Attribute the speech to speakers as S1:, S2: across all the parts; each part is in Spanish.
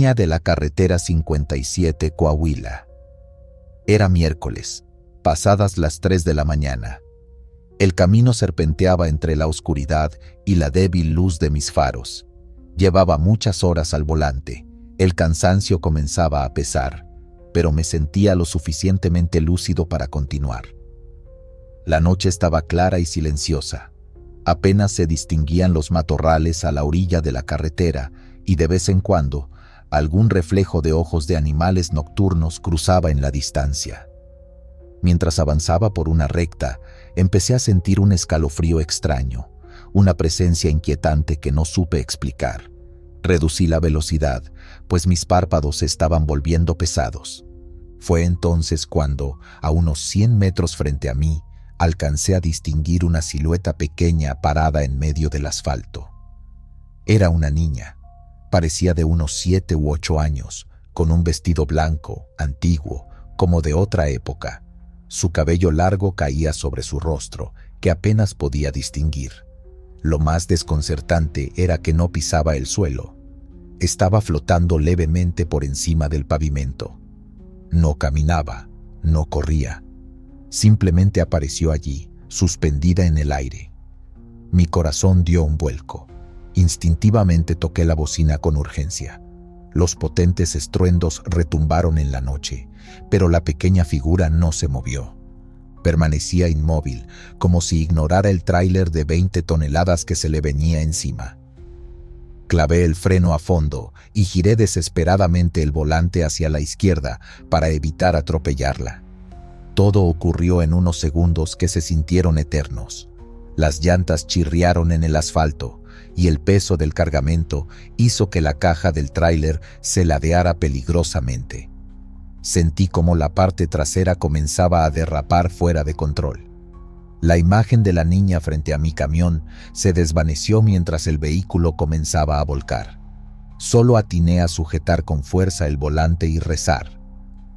S1: Niña de la carretera 57 Coahuila. Era miércoles, pasadas las 3 de la mañana. El camino serpenteaba entre la oscuridad y la débil luz de mis faros. Llevaba muchas horas al volante. El cansancio comenzaba a pesar, pero me sentía lo suficientemente lúcido para continuar. La noche estaba clara y silenciosa. Apenas se distinguían los matorrales a la orilla de la carretera y de vez en cuando algún reflejo de ojos de animales nocturnos cruzaba en la distancia. Mientras avanzaba por una recta, empecé a sentir un escalofrío extraño, una presencia inquietante que no supe explicar. Reducí la velocidad, pues mis párpados se estaban volviendo pesados. Fue entonces cuando, a unos 100 metros frente a mí, alcancé a distinguir una silueta pequeña parada en medio del asfalto. Era una niña. Parecía de unos 7 u 8 años, con un vestido blanco, antiguo, como de otra época. Su cabello largo caía sobre su rostro, que apenas podía distinguir. Lo más desconcertante era que no pisaba el suelo. Estaba flotando levemente por encima del pavimento. No caminaba, no corría. Simplemente apareció allí, suspendida en el aire. Mi corazón dio un vuelco. Instintivamente toqué la bocina con urgencia. Los potentes estruendos retumbaron en la noche, pero la pequeña figura no se movió. Permanecía inmóvil, como si ignorara el tráiler de 20 toneladas que se le venía encima. Clavé el freno a fondo y giré desesperadamente el volante hacia la izquierda para evitar atropellarla. Todo ocurrió en unos segundos que se sintieron eternos. Las llantas chirriaron en el asfalto y el peso del cargamento hizo que la caja del tráiler se ladeara peligrosamente. Sentí como la parte trasera comenzaba a derrapar fuera de control. La imagen de la niña frente a mi camión se desvaneció mientras el vehículo comenzaba a volcar. Solo atiné a sujetar con fuerza el volante y rezar.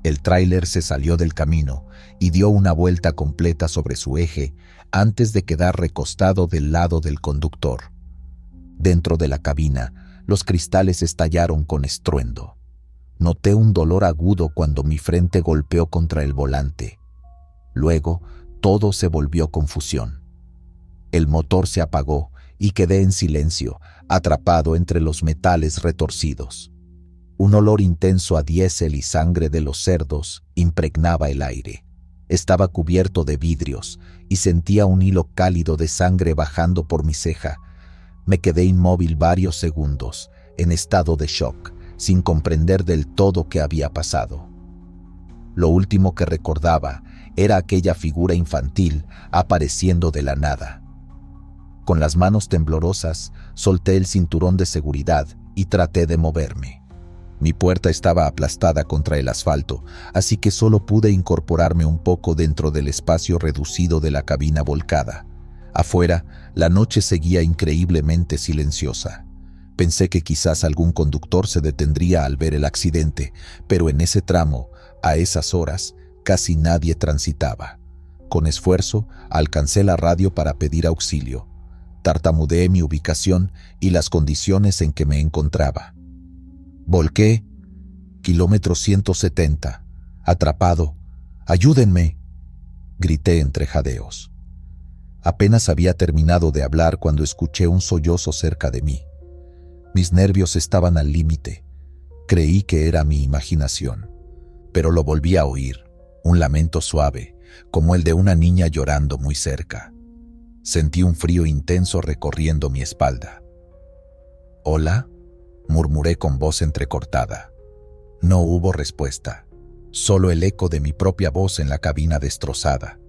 S1: El tráiler se salió del camino y dio una vuelta completa sobre su eje antes de quedar recostado del lado del conductor. Dentro de la cabina, los cristales estallaron con estruendo. Noté un dolor agudo cuando mi frente golpeó contra el volante. Luego, todo se volvió confusión. El motor se apagó y quedé en silencio, atrapado entre los metales retorcidos. Un olor intenso a diésel y sangre de los cerdos impregnaba el aire. Estaba cubierto de vidrios y sentía un hilo cálido de sangre bajando por mi ceja. Me quedé inmóvil varios segundos, en estado de shock, sin comprender del todo qué había pasado. Lo último que recordaba era aquella figura infantil apareciendo de la nada. Con las manos temblorosas, solté el cinturón de seguridad y traté de moverme. Mi puerta estaba aplastada contra el asfalto, así que solo pude incorporarme un poco dentro del espacio reducido de la cabina volcada. Afuera, la noche seguía increíblemente silenciosa. Pensé que quizás algún conductor se detendría al ver el accidente, pero en ese tramo, a esas horas, casi nadie transitaba. Con esfuerzo, alcancé la radio para pedir auxilio. Tartamudeé mi ubicación y las condiciones en que me encontraba. Volqué, kilómetro 170, atrapado. ¡Ayúdenme!, grité entre jadeos. Apenas había terminado de hablar cuando escuché un sollozo cerca de mí. Mis nervios estaban al límite. Creí que era mi imaginación, pero lo volví a oír, un lamento suave, como el de una niña llorando muy cerca. Sentí un frío intenso recorriendo mi espalda. «¿Hola?», murmuré con voz entrecortada. No hubo respuesta, solo el eco de mi propia voz en la cabina destrozada.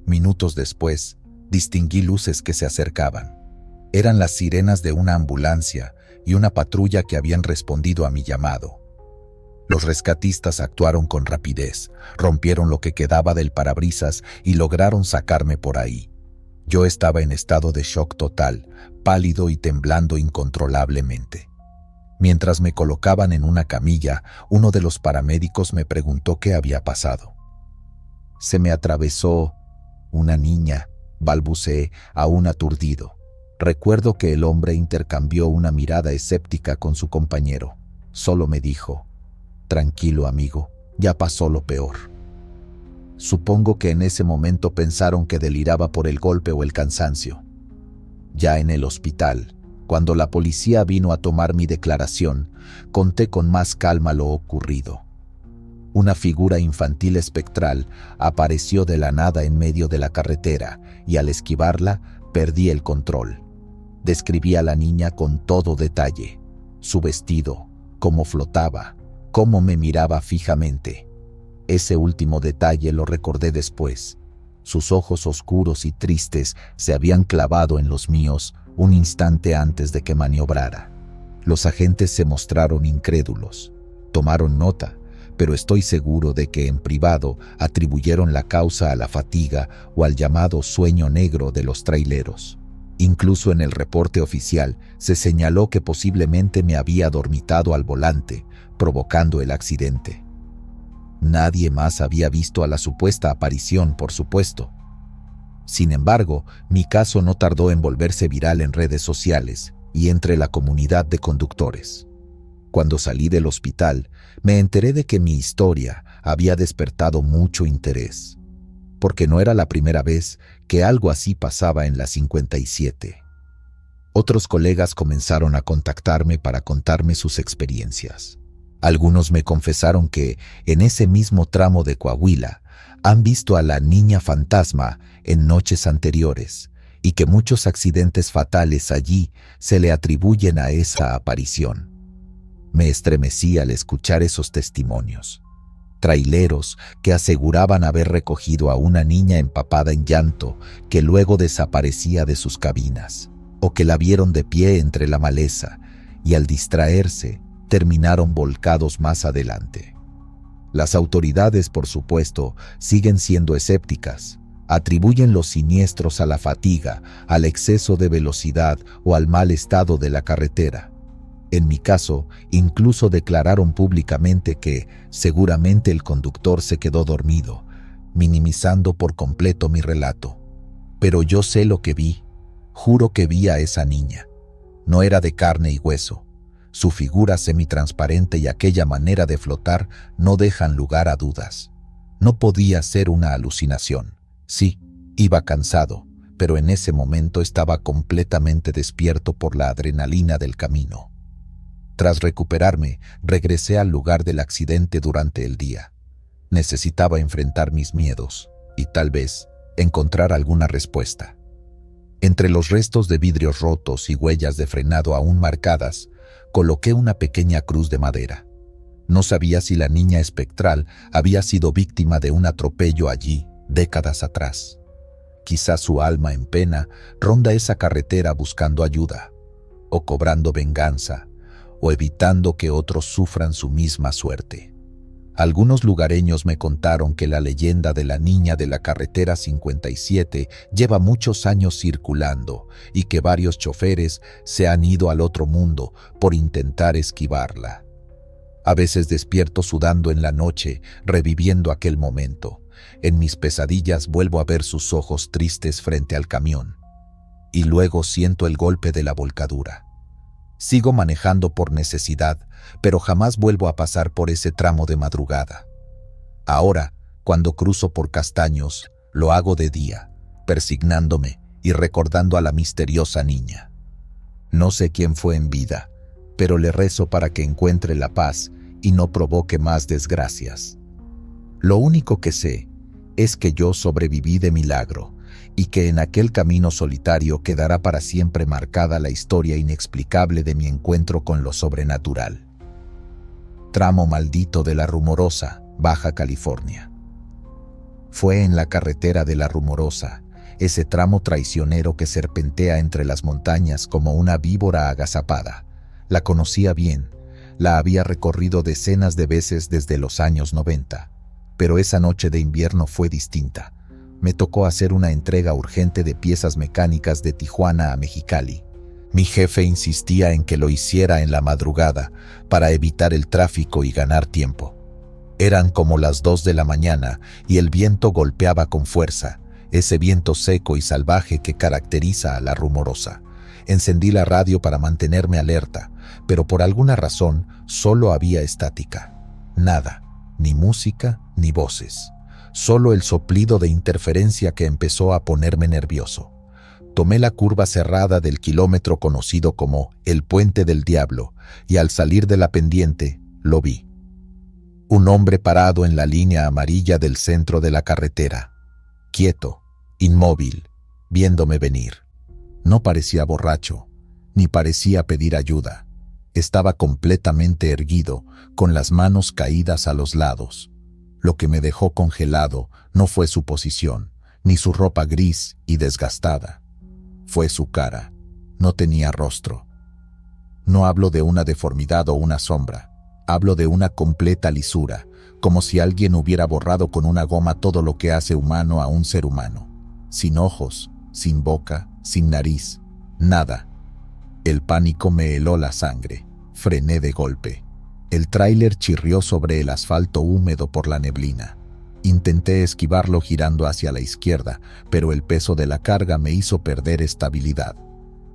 S1: Minutos después, distinguí luces que se acercaban. Eran las sirenas de una ambulancia y una patrulla que habían respondido a mi llamado. Los rescatistas actuaron con rapidez, rompieron lo que quedaba del parabrisas y lograron sacarme por ahí. Yo estaba en estado de shock total, pálido y temblando incontrolablemente. Mientras me colocaban en una camilla, uno de los paramédicos me preguntó qué había pasado. «Se me atravesó una niña», balbuceé, aún aturdido. Recuerdo que el hombre intercambió una mirada escéptica con su compañero. Solo me dijo: tranquilo, amigo, ya pasó lo peor. Supongo que en ese momento pensaron que deliraba por el golpe o el cansancio. Ya en el hospital, cuando la policía vino a tomar mi declaración, conté con más calma lo ocurrido. Una figura infantil espectral apareció de la nada en medio de la carretera y al esquivarla perdí el control. Describí a la niña con todo detalle: su vestido, cómo flotaba, cómo me miraba fijamente. Ese último detalle lo recordé después. Sus ojos oscuros y tristes se habían clavado en los míos un instante antes de que maniobrara. Los agentes se mostraron incrédulos. Tomaron nota, pero estoy seguro de que en privado atribuyeron la causa a la fatiga o al llamado sueño negro de los traileros. Incluso en el reporte oficial se señaló que posiblemente me había dormitado al volante, provocando el accidente. Nadie más había visto a la supuesta aparición, por supuesto. Sin embargo, mi caso no tardó en volverse viral en redes sociales y entre la comunidad de conductores. Cuando salí del hospital, me enteré de que mi historia había despertado mucho interés, porque no era la primera vez que algo así pasaba en la 57. Otros colegas comenzaron a contactarme para contarme sus experiencias. Algunos me confesaron que, en ese mismo tramo de Coahuila, han visto a la niña fantasma en noches anteriores y que muchos accidentes fatales allí se le atribuyen a esa aparición. Me estremecí al escuchar esos testimonios. Traileros que aseguraban haber recogido a una niña empapada en llanto que luego desaparecía de sus cabinas, o que la vieron de pie entre la maleza y al distraerse terminaron volcados más adelante. Las autoridades, por supuesto, siguen siendo escépticas. Atribuyen los siniestros a la fatiga, al exceso de velocidad o al mal estado de la carretera. En mi caso, incluso declararon públicamente que seguramente el conductor se quedó dormido, minimizando por completo mi relato. Pero yo sé lo que vi. Juro que vi a esa niña. No era de carne y hueso. Su figura semitransparente y aquella manera de flotar no dejan lugar a dudas. No podía ser una alucinación. Sí, iba cansado, pero en ese momento estaba completamente despierto por la adrenalina del camino. Tras recuperarme, regresé al lugar del accidente durante el día. Necesitaba enfrentar mis miedos y, tal vez, encontrar alguna respuesta. Entre los restos de vidrios rotos y huellas de frenado aún marcadas, coloqué una pequeña cruz de madera. No sabía si la niña espectral había sido víctima de un atropello allí, décadas atrás. Quizás su alma en pena ronda esa carretera buscando ayuda, o cobrando venganza, o evitando que otros sufran su misma suerte. Algunos lugareños me contaron que la leyenda de la niña de la carretera 57 lleva muchos años circulando y que varios choferes se han ido al otro mundo por intentar esquivarla. A veces despierto sudando en la noche, reviviendo aquel momento. En mis pesadillas vuelvo a ver sus ojos tristes frente al camión. Y luego siento el golpe de la volcadura. Sigo manejando por necesidad, pero jamás vuelvo a pasar por ese tramo de madrugada. Ahora, cuando cruzo por Castaños, lo hago de día, persignándome y recordando a la misteriosa niña. No sé quién fue en vida, pero le rezo para que encuentre la paz y no provoque más desgracias. Lo único que sé es que yo sobreviví de milagro y que en aquel camino solitario quedará para siempre marcada la historia inexplicable de mi encuentro con lo sobrenatural. Tramo maldito de La Rumorosa, Baja California. Fue en la carretera de La Rumorosa, ese tramo traicionero que serpentea entre las montañas como una víbora agazapada. La conocía bien, la había recorrido decenas de veces desde los años 90, pero esa noche de invierno fue distinta. Me tocó hacer una entrega urgente de piezas mecánicas de Tijuana a Mexicali. Mi jefe insistía en que lo hiciera en la madrugada para evitar el tráfico y ganar tiempo. Eran como las 2 de la mañana y el viento golpeaba con fuerza, ese viento seco y salvaje que caracteriza a La Rumorosa. Encendí la radio para mantenerme alerta, pero por alguna razón solo había estática. Nada, ni música ni voces. Solo el soplido de interferencia que empezó a ponerme nervioso. Tomé la curva cerrada del kilómetro conocido como el Puente del Diablo y al salir de la pendiente lo vi. Un hombre parado en la línea amarilla del centro de la carretera, quieto, inmóvil, viéndome venir. No parecía borracho, ni parecía pedir ayuda. Estaba completamente erguido, con las manos caídas a los lados. Lo que me dejó congelado no fue su posición, ni su ropa gris y desgastada. Fue su cara. No tenía rostro. No hablo de una deformidad o una sombra. Hablo de una completa lisura, como si alguien hubiera borrado con una goma todo lo que hace humano a un ser humano. Sin ojos, sin boca, sin nariz, nada. El pánico me heló la sangre. Frené de golpe. El tráiler chirrió sobre el asfalto húmedo por la neblina. Intenté esquivarlo girando hacia la izquierda, pero el peso de la carga me hizo perder estabilidad.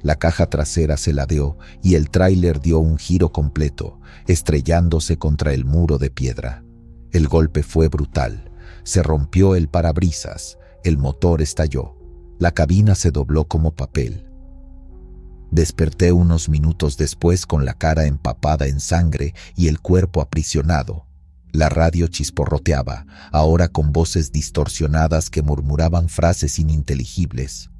S1: La caja trasera se ladeó y el tráiler dio un giro completo, estrellándose contra el muro de piedra. El golpe fue brutal. Se rompió el parabrisas, el motor estalló. La cabina se dobló como papel. Desperté unos minutos después con la cara empapada en sangre y el cuerpo aprisionado. La radio chisporroteaba, ahora con voces distorsionadas que murmuraban frases ininteligibles.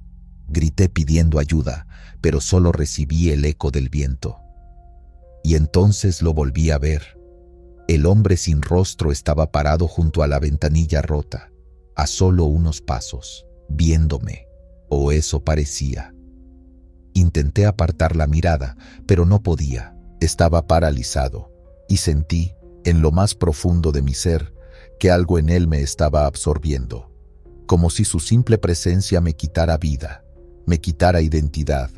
S1: Grité pidiendo ayuda, pero solo recibí el eco del viento. Y entonces lo volví a ver. El hombre sin rostro estaba parado junto a la ventanilla rota, a solo unos pasos, viéndome, o eso parecía. Intenté apartar la mirada, pero no podía. Estaba paralizado, y sentí, en lo más profundo de mi ser, que algo en él me estaba absorbiendo, como si su simple presencia me quitara vida, me quitara identidad,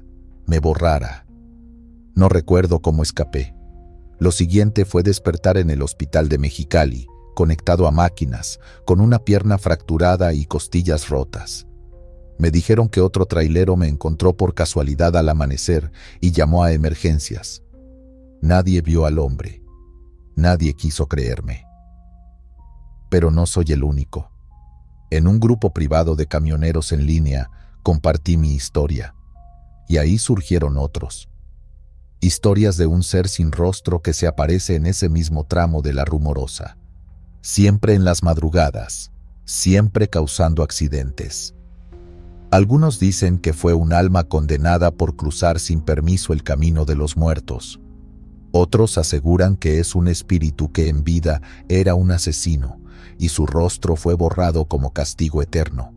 S1: me borrara. No recuerdo cómo escapé. Lo siguiente fue despertar en el hospital de Mexicali, conectado a máquinas, con una pierna fracturada y costillas rotas. Me dijeron que otro trailero me encontró por casualidad al amanecer y llamó a emergencias. Nadie vio al hombre. Nadie quiso creerme. Pero no soy el único. En un grupo privado de camioneros en línea compartí mi historia. Y ahí surgieron otros. Historias de un ser sin rostro que se aparece en ese mismo tramo de la Rumorosa. Siempre en las madrugadas, siempre causando accidentes. Algunos dicen que fue un alma condenada por cruzar sin permiso el camino de los muertos. Otros aseguran que es un espíritu que en vida era un asesino y su rostro fue borrado como castigo eterno.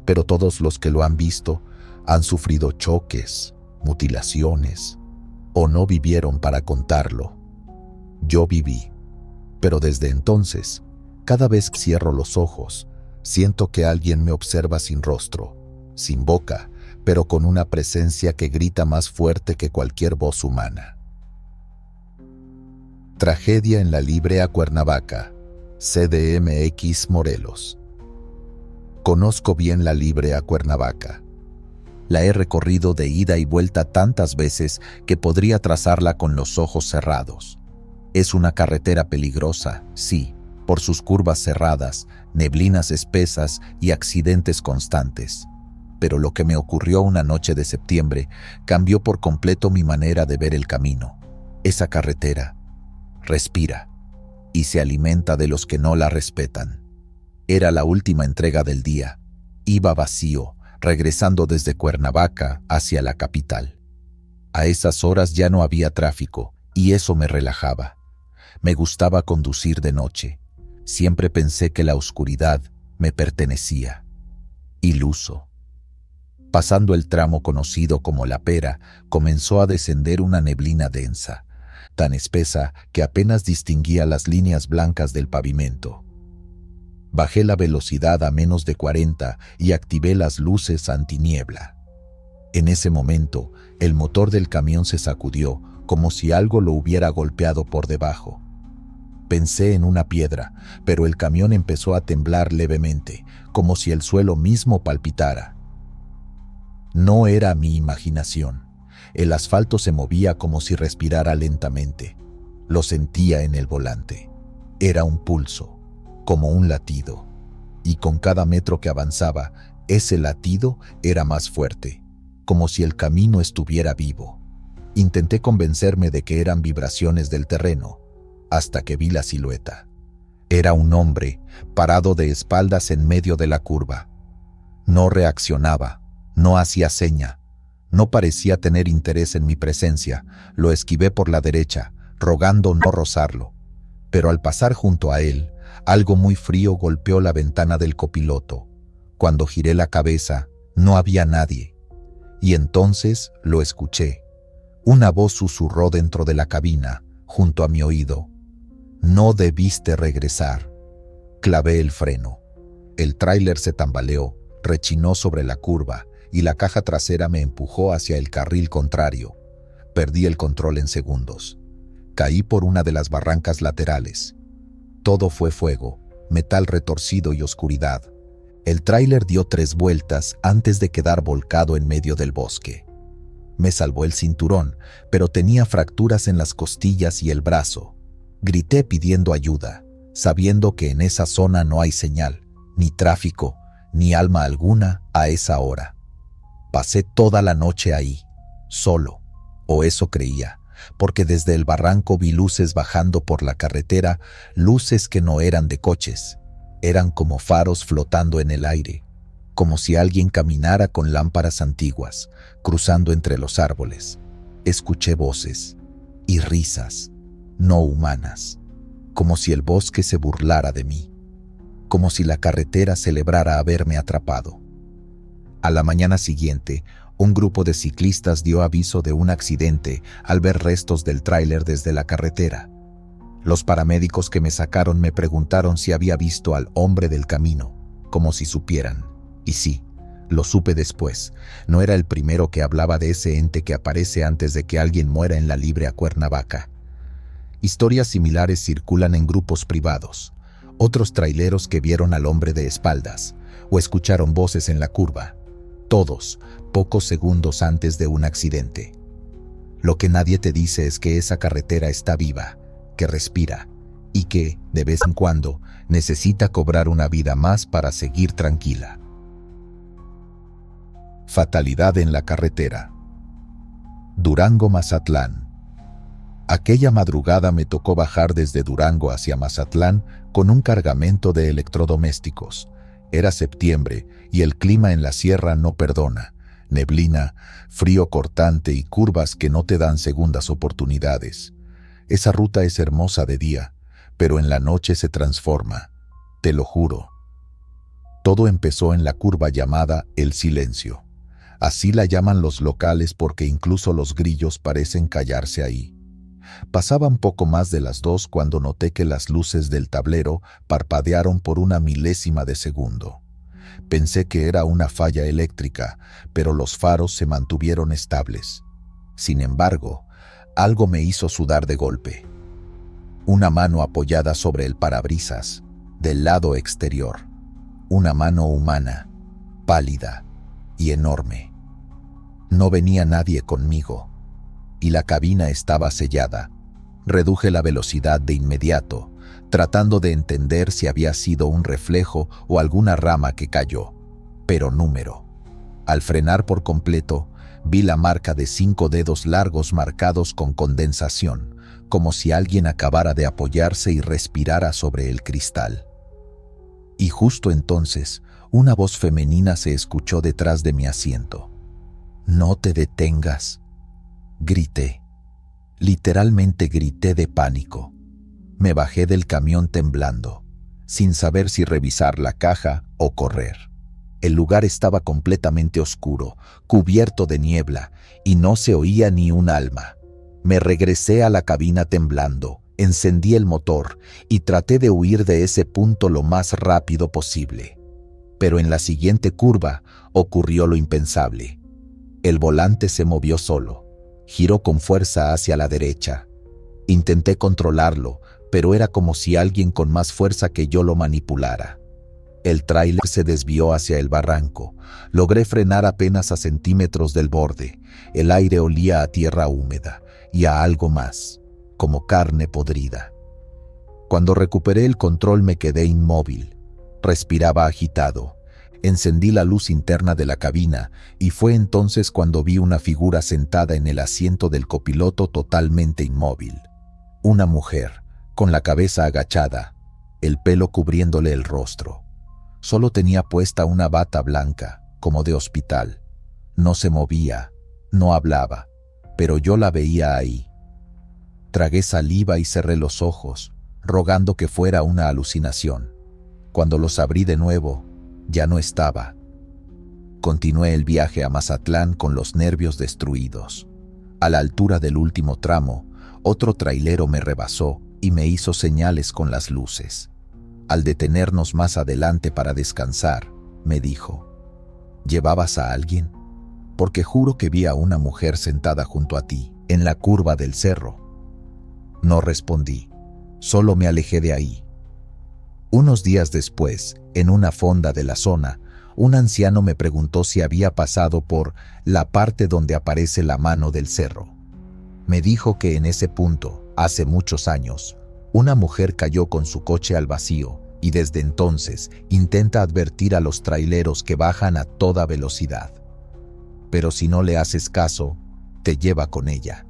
S1: Pero todos los que lo han visto han sufrido choques, mutilaciones, o no vivieron para contarlo. Yo viví, pero desde entonces, cada vez que cierro los ojos, siento que alguien me observa sin rostro, sin boca, pero con una presencia que grita más fuerte que cualquier voz humana. Tragedia en la Librea Cuernavaca, CDMX Morelos. Conozco bien la Librea Cuernavaca. La he recorrido de ida y vuelta tantas veces que podría trazarla con los ojos cerrados. Es una carretera peligrosa, sí, por sus curvas cerradas, neblinas espesas y accidentes constantes. Pero lo que me ocurrió una noche de septiembre cambió por completo mi manera de ver el camino. Esa carretera respira y se alimenta de los que no la respetan. Era la última entrega del día. Iba vacío, regresando desde Cuernavaca hacia la capital. A esas horas ya no había tráfico y eso me relajaba. Me gustaba conducir de noche. Siempre pensé que la oscuridad me pertenecía. Iluso. Pasando el tramo conocido como La Pera, comenzó a descender una neblina densa, tan espesa que apenas distinguía las líneas blancas del pavimento. Bajé la velocidad a menos de 40 y activé las luces antiniebla. En ese momento, el motor del camión se sacudió como si algo lo hubiera golpeado por debajo. Pensé en una piedra, pero el camión empezó a temblar levemente, como si el suelo mismo palpitara. No era mi imaginación. El asfalto se movía como si respirara lentamente. Lo sentía en el volante. Era un pulso, como un latido. Y con cada metro que avanzaba, ese latido era más fuerte, como si el camino estuviera vivo. Intenté convencerme de que eran vibraciones del terreno, hasta que vi la silueta. Era un hombre, parado de espaldas en medio de la curva. No reaccionaba, no hacía seña, no parecía tener interés en mi presencia. Lo esquivé por la derecha, rogando no rozarlo. Pero al pasar junto a él, algo muy frío golpeó la ventana del copiloto. Cuando giré la cabeza, no había nadie. Y entonces lo escuché. Una voz susurró dentro de la cabina, junto a mi oído. No debiste regresar. Clavé el freno. El tráiler se tambaleó, rechinó sobre la curva y la caja trasera me empujó hacia el carril contrario. Perdí el control en segundos. Caí por una de las barrancas laterales. Todo fue fuego, metal retorcido y oscuridad. El tráiler dio 3 vueltas antes de quedar volcado en medio del bosque. Me salvó el cinturón, pero tenía fracturas en las costillas y el brazo. Grité pidiendo ayuda, sabiendo que en esa zona no hay señal, ni tráfico, ni alma alguna a esa hora. Pasé toda la noche ahí, solo, o eso creía, porque desde el barranco vi luces bajando por la carretera, luces que no eran de coches, eran como faros flotando en el aire, como si alguien caminara con lámparas antiguas, cruzando entre los árboles. Escuché voces y risas, no humanas, como si el bosque se burlara de mí, como si la carretera celebrara haberme atrapado. A la mañana siguiente, un grupo de ciclistas dio aviso de un accidente al ver restos del tráiler desde la carretera. Los paramédicos que me sacaron me preguntaron si había visto al hombre del camino, como si supieran. Y sí, lo supe después. No era el primero que hablaba de ese ente que aparece antes de que alguien muera en la Libre a Cuernavaca. Historias similares circulan en grupos privados. Otros traileros que vieron al hombre de espaldas o escucharon voces en la curva. Todos, pocos segundos antes de un accidente. Lo que nadie te dice es que esa carretera está viva, que respira y que, de vez en cuando, necesita cobrar una vida más para seguir tranquila. Fatalidad en la carretera. Durango-Mazatlán. Aquella madrugada me tocó bajar desde Durango hacia Mazatlán con un cargamento de electrodomésticos. Era septiembre y el clima en la sierra no perdona. Neblina, frío cortante y curvas que no te dan segundas oportunidades. Esa ruta es hermosa de día, pero en la noche se transforma. Te lo juro. Todo empezó en la curva llamada El Silencio. Así la llaman los locales porque incluso los grillos parecen callarse ahí. Pasaban poco más de las 2 cuando noté que las luces del tablero parpadearon por una milésima de segundo. Pensé que era una falla eléctrica, pero los faros se mantuvieron estables. Sin embargo, algo me hizo sudar de golpe. Una mano apoyada sobre el parabrisas, del lado exterior. Una mano humana, pálida y enorme. No venía nadie conmigo, y la cabina estaba sellada. Reduje la velocidad de inmediato, tratando de entender si había sido un reflejo o alguna rama que cayó, pero número. Al frenar por completo, vi la marca de 5 dedos largos marcados con condensación, como si alguien acabara de apoyarse y respirara sobre el cristal. Y justo entonces, una voz femenina se escuchó detrás de mi asiento. «No te detengas», grité. Literalmente grité de pánico. Me bajé del camión temblando, sin saber si revisar la caja o correr. El lugar estaba completamente oscuro, cubierto de niebla, y no se oía ni un alma. Me regresé a la cabina temblando, encendí el motor y traté de huir de ese punto lo más rápido posible. Pero en la siguiente curva ocurrió lo impensable. El volante se movió solo. Giró con fuerza hacia la derecha. Intenté controlarlo, pero era como si alguien con más fuerza que yo lo manipulara. El tráiler se desvió hacia el barranco. Logré frenar apenas a centímetros del borde. El aire olía a tierra húmeda y a algo más, como carne podrida. Cuando recuperé el control me quedé inmóvil. Respiraba agitado. Encendí la luz interna de la cabina y fue entonces cuando vi una figura sentada en el asiento del copiloto totalmente inmóvil. Una mujer, con la cabeza agachada, el pelo cubriéndole el rostro. Solo tenía puesta una bata blanca, como de hospital. No se movía, no hablaba, pero yo la veía ahí. Tragué saliva y cerré los ojos, rogando que fuera una alucinación. Cuando los abrí de nuevo, ya no estaba. Continué el viaje a Mazatlán con los nervios destruidos. A la altura del último tramo, otro trailero me rebasó y me hizo señales con las luces. Al detenernos más adelante para descansar, me dijo: ¿llevabas a alguien? Porque juro que vi a una mujer sentada junto a ti, en la curva del cerro. No respondí, solo me alejé de ahí. Unos días después, en una fonda de la zona, un anciano me preguntó si había pasado por la parte donde aparece la mano del cerro. Me dijo que en ese punto, hace muchos años, una mujer cayó con su coche al vacío y desde entonces intenta advertir a los traileros que bajan a toda velocidad. Pero si no le haces caso, te lleva con ella.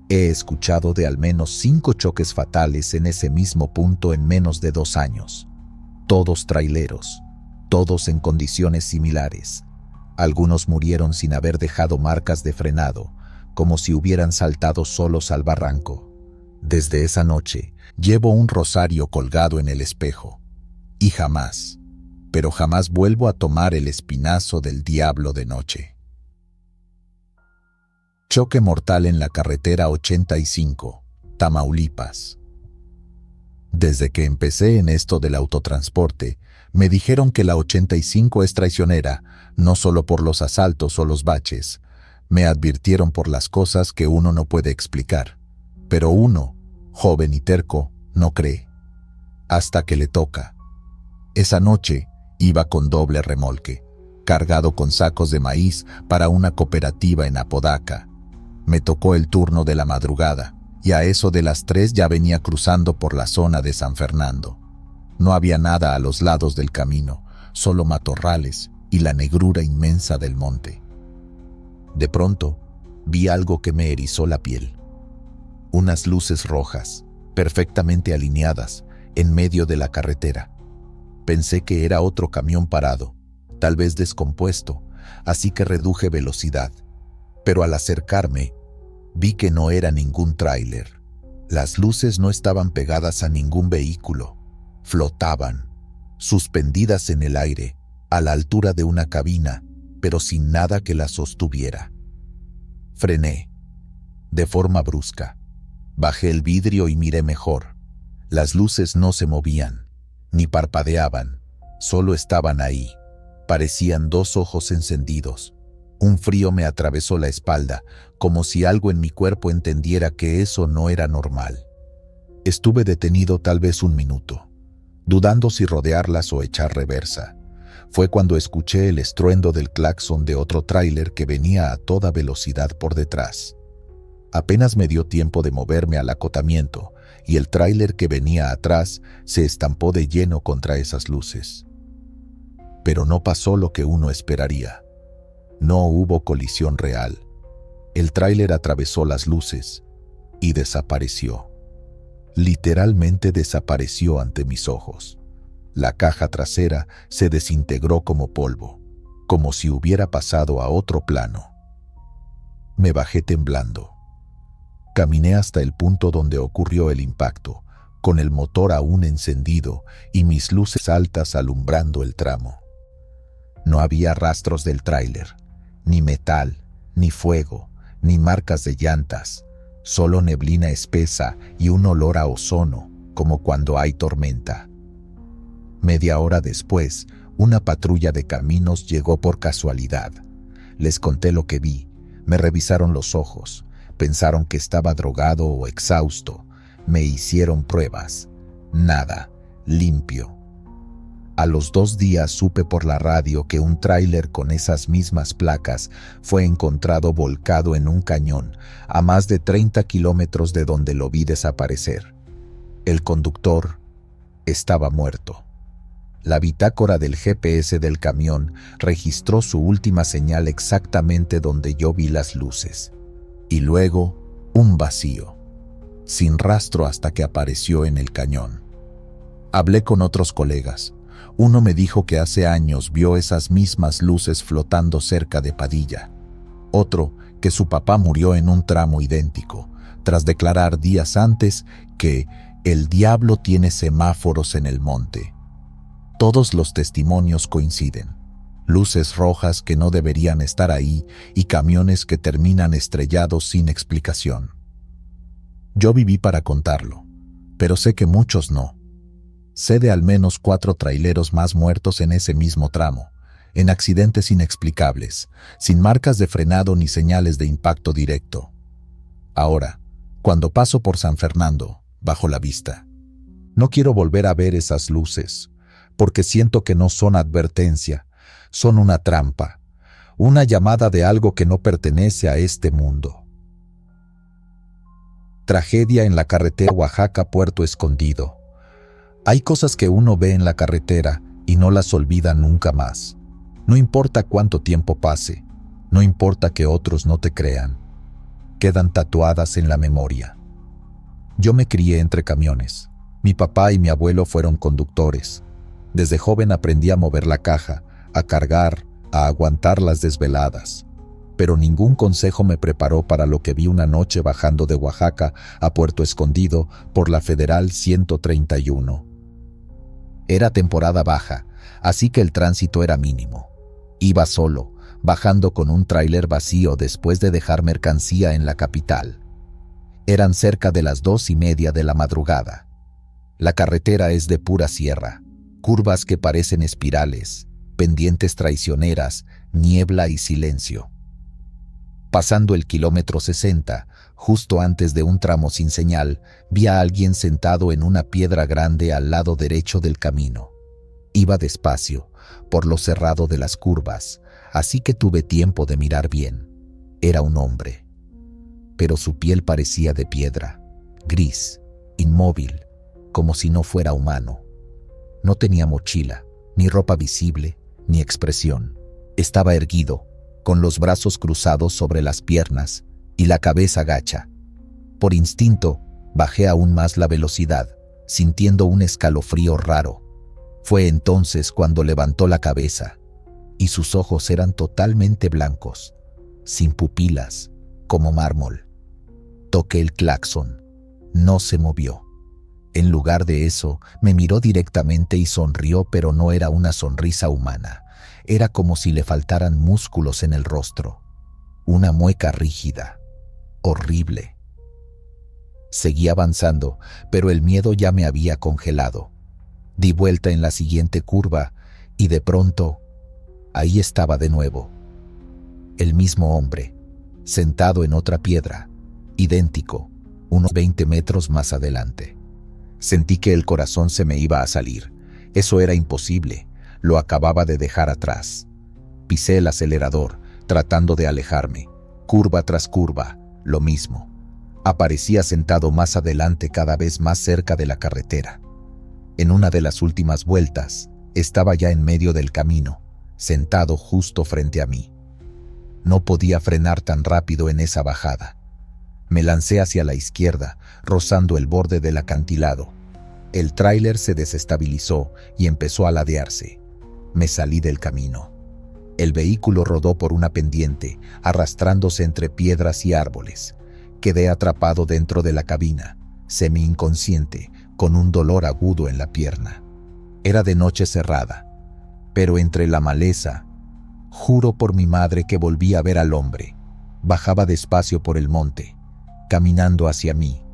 S1: He escuchado de al menos 5 choques fatales en ese mismo punto en menos de 2 años. Todos traileros, todos en condiciones similares. Algunos murieron sin haber dejado marcas de frenado, como si hubieran saltado solos al barranco. Desde esa noche, llevo un rosario colgado en el espejo. Y jamás, pero jamás vuelvo a tomar el espinazo del diablo de noche. Choque mortal en la carretera 85, Tamaulipas. Desde que empecé en esto del autotransporte, me dijeron que la 85 es traicionera, no solo por los asaltos o los baches. Me advirtieron por las cosas que uno no puede explicar. Pero uno, joven y terco, no cree. Hasta que le toca. Esa noche iba con doble remolque, cargado con sacos de maíz para una cooperativa en Apodaca. Me tocó el turno de la madrugada, y a eso de las 3 ya venía cruzando por la zona de San Fernando. No había nada a los lados del camino, solo matorrales y la negrura inmensa del monte. De pronto, vi algo que me erizó la piel. Unas luces rojas, perfectamente alineadas, en medio de la carretera. Pensé que era otro camión parado, tal vez descompuesto, así que reduje velocidad. Pero al acercarme, vi que no era ningún tráiler. Las luces no estaban pegadas a ningún vehículo. Flotaban, suspendidas en el aire, a la altura de una cabina, pero sin nada que las sostuviera. Frené, de forma brusca. Bajé el vidrio y miré mejor. Las luces no se movían, ni parpadeaban, solo estaban ahí. Parecían 2 ojos encendidos. Un frío me atravesó la espalda, como si algo en mi cuerpo entendiera que eso no era normal. Estuve detenido tal vez 1 minuto, dudando si rodearlas o echar reversa. Fue cuando escuché el estruendo del claxon de otro tráiler que venía a toda velocidad por detrás. Apenas me dio tiempo de moverme al acotamiento, y el tráiler que venía atrás se estampó de lleno contra esas luces. Pero no pasó lo que uno esperaría. No hubo colisión real. El tráiler atravesó las luces y desapareció. Literalmente desapareció ante mis ojos. La caja trasera se desintegró como polvo, como si hubiera pasado a otro plano. Me bajé temblando. Caminé hasta el punto donde ocurrió el impacto, con el motor aún encendido y mis luces altas alumbrando el tramo. No había rastros del tráiler, ni metal, ni fuego, ni marcas de llantas, solo neblina espesa y un olor a ozono, como cuando hay tormenta. Media hora después, una patrulla de caminos llegó por casualidad. Les conté lo que vi, me revisaron los ojos, pensaron que estaba drogado o exhausto, me hicieron pruebas. Nada, limpio. A los 2 días supe por la radio que un tráiler con esas mismas placas fue encontrado volcado en un cañón a más de 30 kilómetros de donde lo vi desaparecer. El conductor estaba muerto. La bitácora del GPS del camión registró su última señal exactamente donde yo vi las luces. Y luego, un vacío, sin rastro hasta que apareció en el cañón. Hablé con otros colegas. Uno me dijo que hace años vio esas mismas luces flotando cerca de Padilla. Otro, que su papá murió en un tramo idéntico, tras declarar días antes que el diablo tiene semáforos en el monte. Todos los testimonios coinciden. Luces rojas que no deberían estar ahí y camiones que terminan estrellados sin explicación. Yo viví para contarlo, pero sé que muchos no. Sé de al menos 4 traileros más muertos en ese mismo tramo, en accidentes inexplicables, sin marcas de frenado ni señales de impacto directo. Ahora, cuando paso por San Fernando, bajo la vista, no quiero volver a ver esas luces, porque siento que no son advertencia, son una trampa, una llamada de algo que no pertenece a este mundo. Tragedia en la carretera Oaxaca-Puerto Escondido. Hay cosas que uno ve en la carretera y no las olvida nunca más. No importa cuánto tiempo pase, no importa que otros no te crean, quedan tatuadas en la memoria. Yo me crié entre camiones. Mi papá y mi abuelo fueron conductores. Desde joven aprendí a mover la caja, a cargar, a aguantar las desveladas. Pero ningún consejo me preparó para lo que vi una noche bajando de Oaxaca a Puerto Escondido por la Federal 131. Era temporada baja, así que el tránsito era mínimo. Iba solo, bajando con un tráiler vacío después de dejar mercancía en la capital. Eran cerca de las 2:30 de la madrugada. La carretera es de pura sierra, curvas que parecen espirales, pendientes traicioneras, niebla y silencio. Pasando el kilómetro 60, justo antes de un tramo sin señal, vi a alguien sentado en una piedra grande al lado derecho del camino. Iba despacio, por lo cerrado de las curvas, así que tuve tiempo de mirar bien. Era un hombre, pero su piel parecía de piedra, gris, inmóvil, como si no fuera humano. No tenía mochila, ni ropa visible, ni expresión. Estaba erguido, con los brazos cruzados sobre las piernas y la cabeza gacha. Por instinto, bajé aún más la velocidad, sintiendo un escalofrío raro. Fue entonces cuando levantó la cabeza, y sus ojos eran totalmente blancos, sin pupilas, como mármol. Toqué el claxon. No se movió. En lugar de eso, me miró directamente y sonrió, pero no era una sonrisa humana. Era como si le faltaran músculos en el rostro. Una mueca rígida, horrible. Seguí avanzando, pero el miedo ya me había congelado. Di vuelta en la siguiente curva y de pronto, ahí estaba de nuevo. El mismo hombre, sentado en otra piedra, idéntico, unos 20 metros más adelante. Sentí que el corazón se me iba a salir. Eso era imposible. Lo acababa de dejar atrás. Pisé el acelerador, tratando de alejarme. Curva tras curva, lo mismo. Aparecía sentado más adelante, cada vez más cerca de la carretera. En una de las últimas vueltas, estaba ya en medio del camino, sentado justo frente a mí. No podía frenar tan rápido en esa bajada. Me lancé hacia la izquierda, rozando el borde del acantilado. El tráiler se desestabilizó y empezó a ladearse. Me salí del camino. El vehículo rodó por una pendiente, arrastrándose entre piedras y árboles. Quedé atrapado dentro de la cabina, semi-inconsciente, con un dolor agudo en la pierna. Era de noche cerrada, pero entre la maleza, juro por mi madre que volví a ver al hombre. Bajaba despacio por el monte, caminando hacia mí.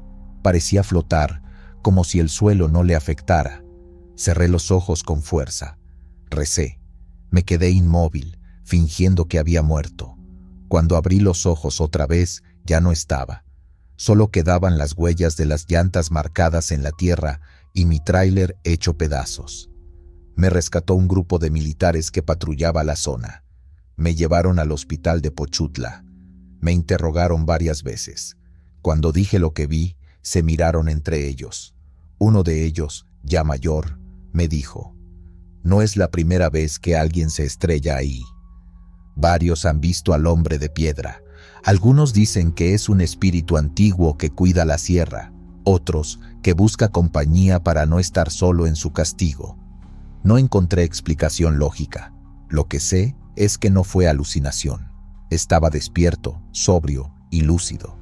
S1: Parecía flotar, como si el suelo no le afectara. Cerré los ojos con fuerza. Recé. Me quedé inmóvil, fingiendo que había muerto. Cuando abrí los ojos otra vez, ya no estaba. Solo quedaban las huellas de las llantas marcadas en la tierra y mi tráiler hecho pedazos. Me rescató un grupo de militares que patrullaba la zona. Me llevaron al hospital de Pochutla. Me interrogaron varias veces. Cuando dije lo que vi, se miraron entre ellos. Uno de ellos, ya mayor, me dijo: «No es la primera vez que alguien se estrella ahí. Varios han visto al hombre de piedra. Algunos dicen que es un espíritu antiguo que cuida la sierra, otros que busca compañía para no estar solo en su castigo». No encontré explicación lógica. Lo que sé es que no fue alucinación. Estaba despierto, sobrio y lúcido.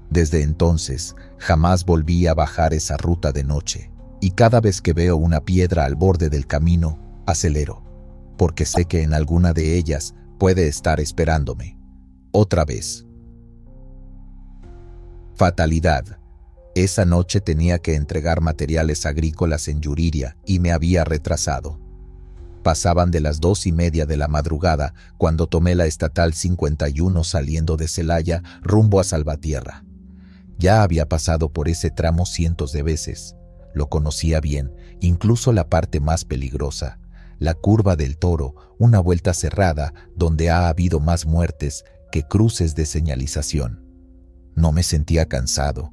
S1: Desde entonces, jamás volví a bajar esa ruta de noche, y cada vez que veo una piedra al borde del camino, acelero, porque sé que en alguna de ellas puede estar esperándome. Otra vez. Fatalidad. Esa noche tenía que entregar materiales agrícolas en Yuriria y me había retrasado. Pasaban de las 2:30 de la madrugada cuando tomé la Estatal 51 saliendo de Celaya rumbo a Salvatierra. Ya había pasado por ese tramo cientos de veces. Lo conocía bien, incluso la parte más peligrosa, la curva del Toro, una vuelta cerrada donde ha habido más muertes que cruces de señalización. No me sentía cansado,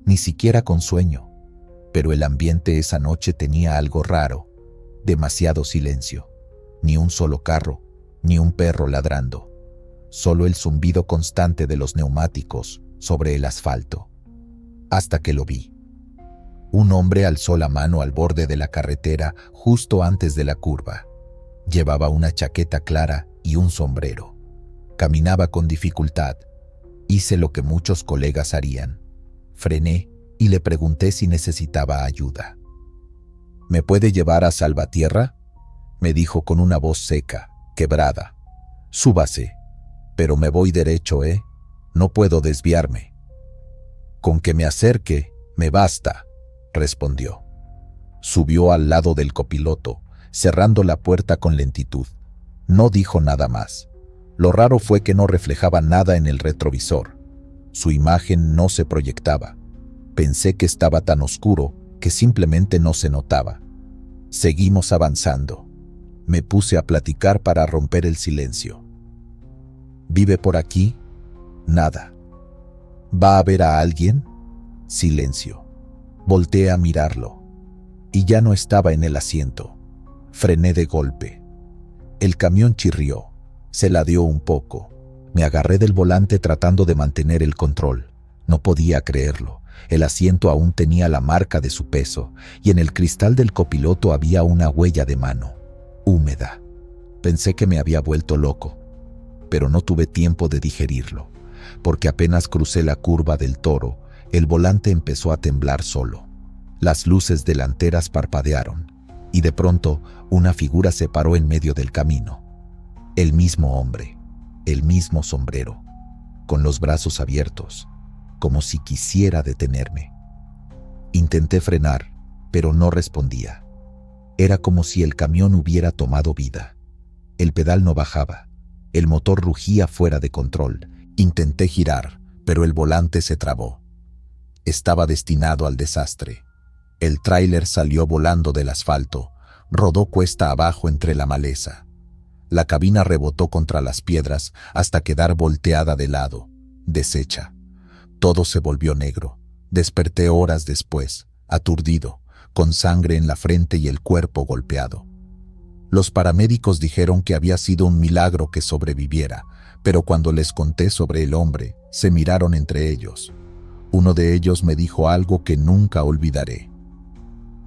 S1: ni siquiera con sueño, pero el ambiente esa noche tenía algo raro, demasiado silencio, ni un solo carro, ni un perro ladrando, solo el zumbido constante de los neumáticos sobre el asfalto. Hasta que lo vi. Un hombre alzó la mano al borde de la carretera justo antes de la curva. Llevaba una chaqueta clara y un sombrero. Caminaba con dificultad. Hice lo que muchos colegas harían. Frené y le pregunté si necesitaba ayuda. «¿Me puede llevar a Salvatierra?», me dijo con una voz seca, quebrada. «Súbase, pero me voy derecho, no puedo desviarme». «Con que me acerque, me basta», respondió. Subió al lado del copiloto, cerrando la puerta con lentitud. No dijo nada más. Lo raro fue que no reflejaba nada en el retrovisor. Su imagen no se proyectaba. Pensé que estaba tan oscuro que simplemente no se notaba. Seguimos avanzando. Me puse a platicar para romper el silencio. «¿Vive por aquí?». «Nada». «¿Va a ver a alguien?». Silencio. Volteé a mirarlo. Y ya no estaba en el asiento. Frené de golpe. El camión chirrió. Se ladeó un poco. Me agarré del volante tratando de mantener el control. No podía creerlo. El asiento aún tenía la marca de su peso, y en el cristal del copiloto había una huella de mano, húmeda. Pensé que me había vuelto loco, pero no tuve tiempo de digerirlo, porque apenas crucé la curva del Toro, el volante empezó a temblar solo. Las luces delanteras parpadearon, y de pronto una figura se paró en medio del camino. El mismo hombre, el mismo sombrero, con los brazos abiertos, como si quisiera detenerme. Intenté frenar, pero no respondía. Era como si el camión hubiera tomado vida. El pedal no bajaba. El motor rugía fuera de control. Intenté girar, pero el volante se trabó. Estaba destinado al desastre. El tráiler salió volando del asfalto, rodó cuesta abajo entre la maleza. La cabina rebotó contra las piedras hasta quedar volteada de lado, deshecha. Todo se volvió negro. Desperté horas después, aturdido, con sangre en la frente y el cuerpo golpeado. Los paramédicos dijeron que había sido un milagro que sobreviviera, pero cuando les conté sobre el hombre, se miraron entre ellos. Uno de ellos me dijo algo que nunca olvidaré.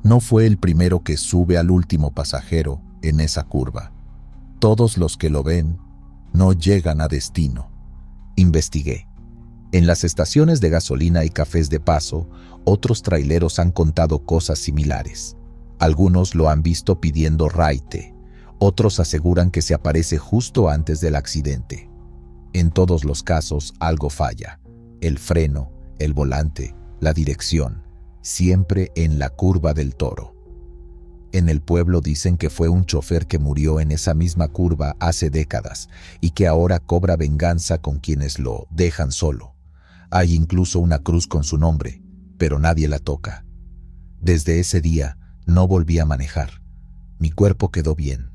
S1: No fue el primero que sube al último pasajero en esa curva. Todos los que lo ven no llegan a destino. Investigué. En las estaciones de gasolina y cafés de paso, otros traileros han contado cosas similares. Algunos lo han visto pidiendo raite, otros aseguran que se aparece justo antes del accidente. En todos los casos algo falla. El freno, el volante, la dirección, siempre en la curva del Toro. En el pueblo dicen que fue un chofer que murió en esa misma curva hace décadas y que ahora cobra venganza con quienes lo dejan solo. Hay incluso una cruz con su nombre, pero nadie la toca. Desde ese día no volví a manejar. Mi cuerpo quedó bien,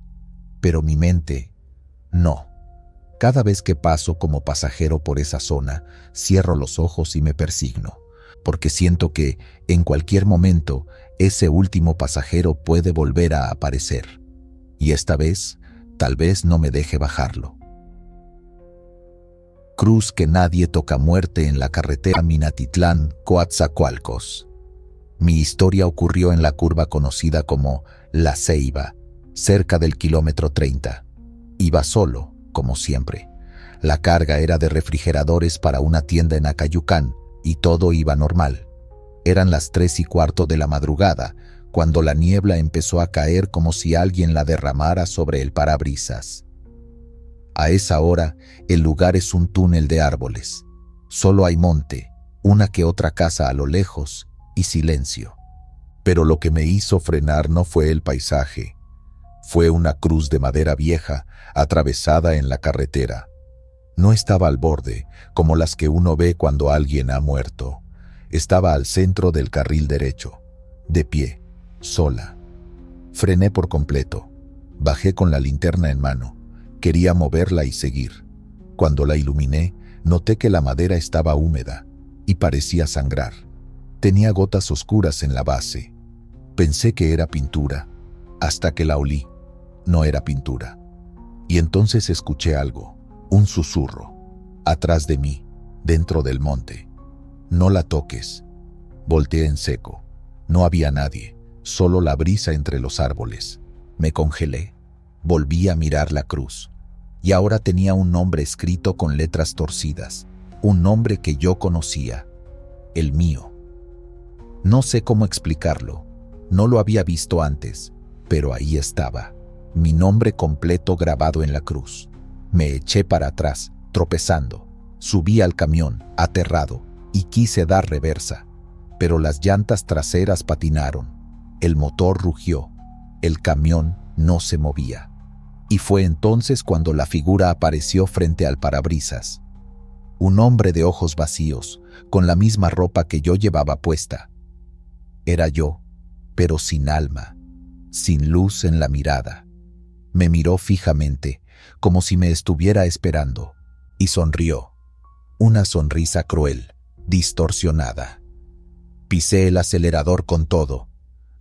S1: pero mi mente, no. Cada vez que paso como pasajero por esa zona, cierro los ojos y me persigno, porque siento que, en cualquier momento, ese último pasajero puede volver a aparecer. Y esta vez, tal vez no me deje bajarlo. Cruz que nadie toca, muerte en la carretera Minatitlán, Coatzacoalcos. Mi historia ocurrió en la curva conocida como La Ceiba, cerca del kilómetro 30. Iba solo, como siempre. La carga era de refrigeradores para una tienda en Acayucán y todo iba normal. Eran las 3:15 de la madrugada, cuando la niebla empezó a caer como si alguien la derramara sobre el parabrisas. A esa hora, el lugar es un túnel de árboles. Solo hay monte, una que otra casa a lo lejos y silencio. Pero lo que me hizo frenar no fue el paisaje. Fue una cruz de madera vieja atravesada en la carretera. No estaba al borde, como las que uno ve cuando alguien ha muerto. Estaba al centro del carril derecho, de pie, sola. Frené por completo. Bajé con la linterna en mano. Quería moverla y seguir. Cuando la iluminé, noté que la madera estaba húmeda y parecía sangrar. Tenía gotas oscuras en la base. Pensé que era pintura, hasta que la olí. No era pintura. Y entonces escuché algo, un susurro, atrás de mí, dentro del monte. No la toques. Volteé en seco. No había nadie, solo la brisa entre los árboles. Me congelé. Volví a mirar la cruz. Y ahora tenía un nombre escrito con letras torcidas. Un nombre que yo conocía. El mío. No sé cómo explicarlo. No lo había visto antes, pero ahí estaba. Mi nombre completo grabado en la cruz. Me eché para atrás, tropezando. Subí al camión, aterrado, y quise dar reversa. Pero las llantas traseras patinaron. El motor rugió. El camión no se movía. Y fue entonces cuando la figura apareció frente al parabrisas. Un hombre de ojos vacíos, con la misma ropa que yo llevaba puesta. Era yo, pero sin alma, sin luz en la mirada. Me miró fijamente, como si me estuviera esperando, y sonrió. Una sonrisa cruel, distorsionada. Pisé el acelerador con todo.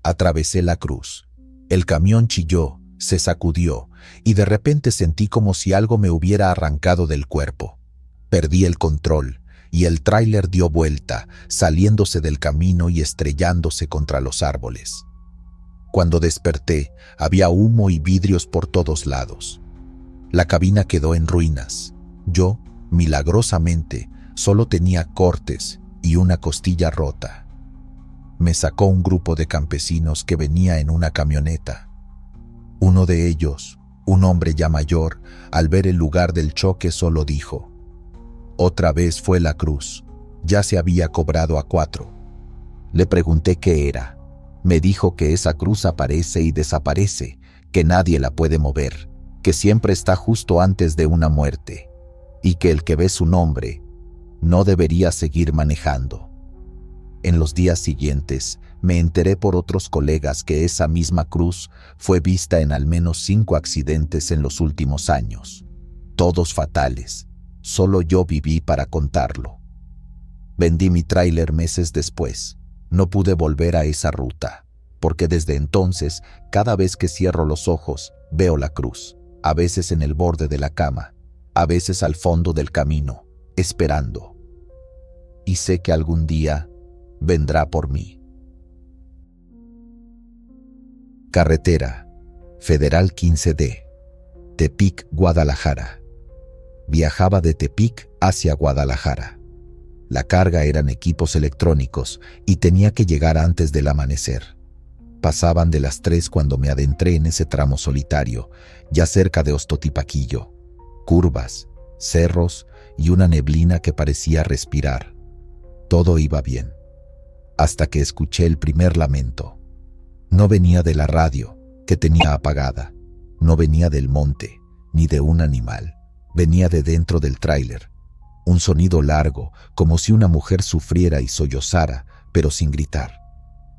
S1: Atravesé la cruz. El camión chilló, se sacudió, y de repente sentí como si algo me hubiera arrancado del cuerpo. Perdí el control, y el tráiler dio vuelta, saliéndose del camino y estrellándose contra los árboles. Cuando desperté, había humo y vidrios por todos lados. La cabina quedó en ruinas. Yo, milagrosamente, solo tenía cortes y una costilla rota. Me sacó un grupo de campesinos que venía en una camioneta. Uno de ellos, un hombre ya mayor, al ver el lugar del choque solo dijo: «Otra vez fue la cruz, ya se había cobrado a 4». Le pregunté qué era. Me dijo que esa cruz aparece y desaparece, que nadie la puede mover, que siempre está justo antes de una muerte, y que el que ve su nombre no debería seguir manejando. En los días siguientes, me enteré por otros colegas que esa misma cruz fue vista en al menos 5 accidentes en los últimos años. Todos fatales. Solo yo viví para contarlo. Vendí mi tráiler meses después. No pude volver a esa ruta, porque desde entonces, cada vez que cierro los ojos, veo la cruz, a veces en el borde de la cama, a veces al fondo del camino, esperando. Y sé que algún día vendrá por mí. Carretera Federal 15D, Tepic, Guadalajara. Viajaba de Tepic hacia Guadalajara. La carga eran equipos electrónicos y tenía que llegar antes del amanecer. Pasaban de las 3 cuando me adentré en ese tramo solitario, ya cerca de Ostotipaquillo. Curvas, cerros y una neblina que parecía respirar. Todo iba bien, hasta que escuché el primer lamento. No venía de la radio, que tenía apagada. No venía del monte, ni de un animal. Venía de dentro del tráiler. Un sonido largo, como si una mujer sufriera y sollozara, pero sin gritar.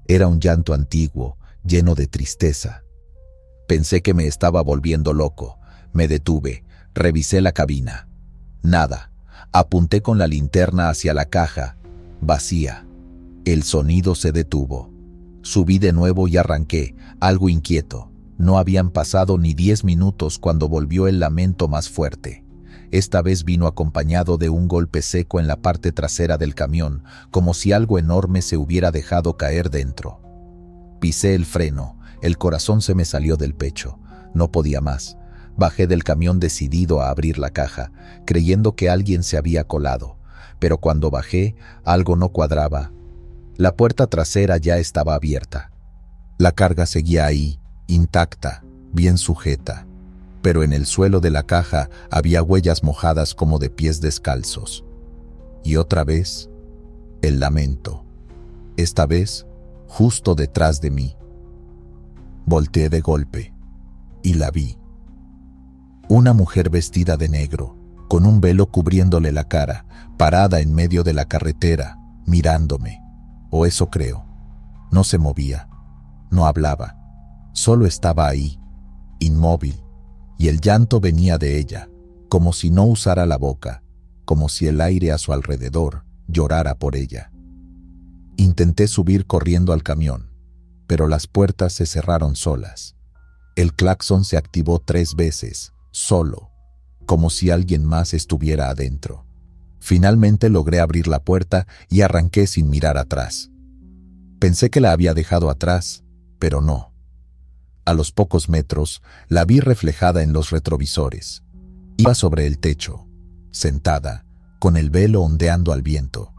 S1: Era un llanto antiguo, lleno de tristeza. Pensé que me estaba volviendo loco. Me detuve, revisé la cabina. Nada. Apunté con la linterna hacia la caja. Vacía. El sonido se detuvo. Subí de nuevo y arranqué, algo inquieto. No habían pasado ni 10 minutos cuando volvió el lamento más fuerte. Esta vez vino acompañado de un golpe seco en la parte trasera del camión, como si algo enorme se hubiera dejado caer dentro. Pisé el freno, el corazón se me salió del pecho. No podía más. Bajé del camión decidido a abrir la caja, creyendo que alguien se había colado. Pero cuando bajé, algo no cuadraba. La puerta trasera ya estaba abierta. La carga seguía ahí, intacta, bien sujeta. Pero en el suelo de la caja había huellas mojadas como de pies descalzos. Y otra vez, el lamento. Esta vez, justo detrás de mí. Volteé de golpe y la vi. Una mujer vestida de negro, con un velo cubriéndole la cara, parada en medio de la carretera, mirándome. O eso creo. No se movía, no hablaba, solo estaba ahí, inmóvil, y el llanto venía de ella, como si no usara la boca, como si el aire a su alrededor llorara por ella. Intenté subir corriendo al camión, pero las puertas se cerraron solas. El claxon se activó 3 veces, solo, como si alguien más estuviera adentro. Finalmente logré abrir la puerta y arranqué sin mirar atrás. Pensé que la había dejado atrás, pero no. A los pocos metros, la vi reflejada en los retrovisores. Iba sobre el techo, sentada, con el velo ondeando al viento.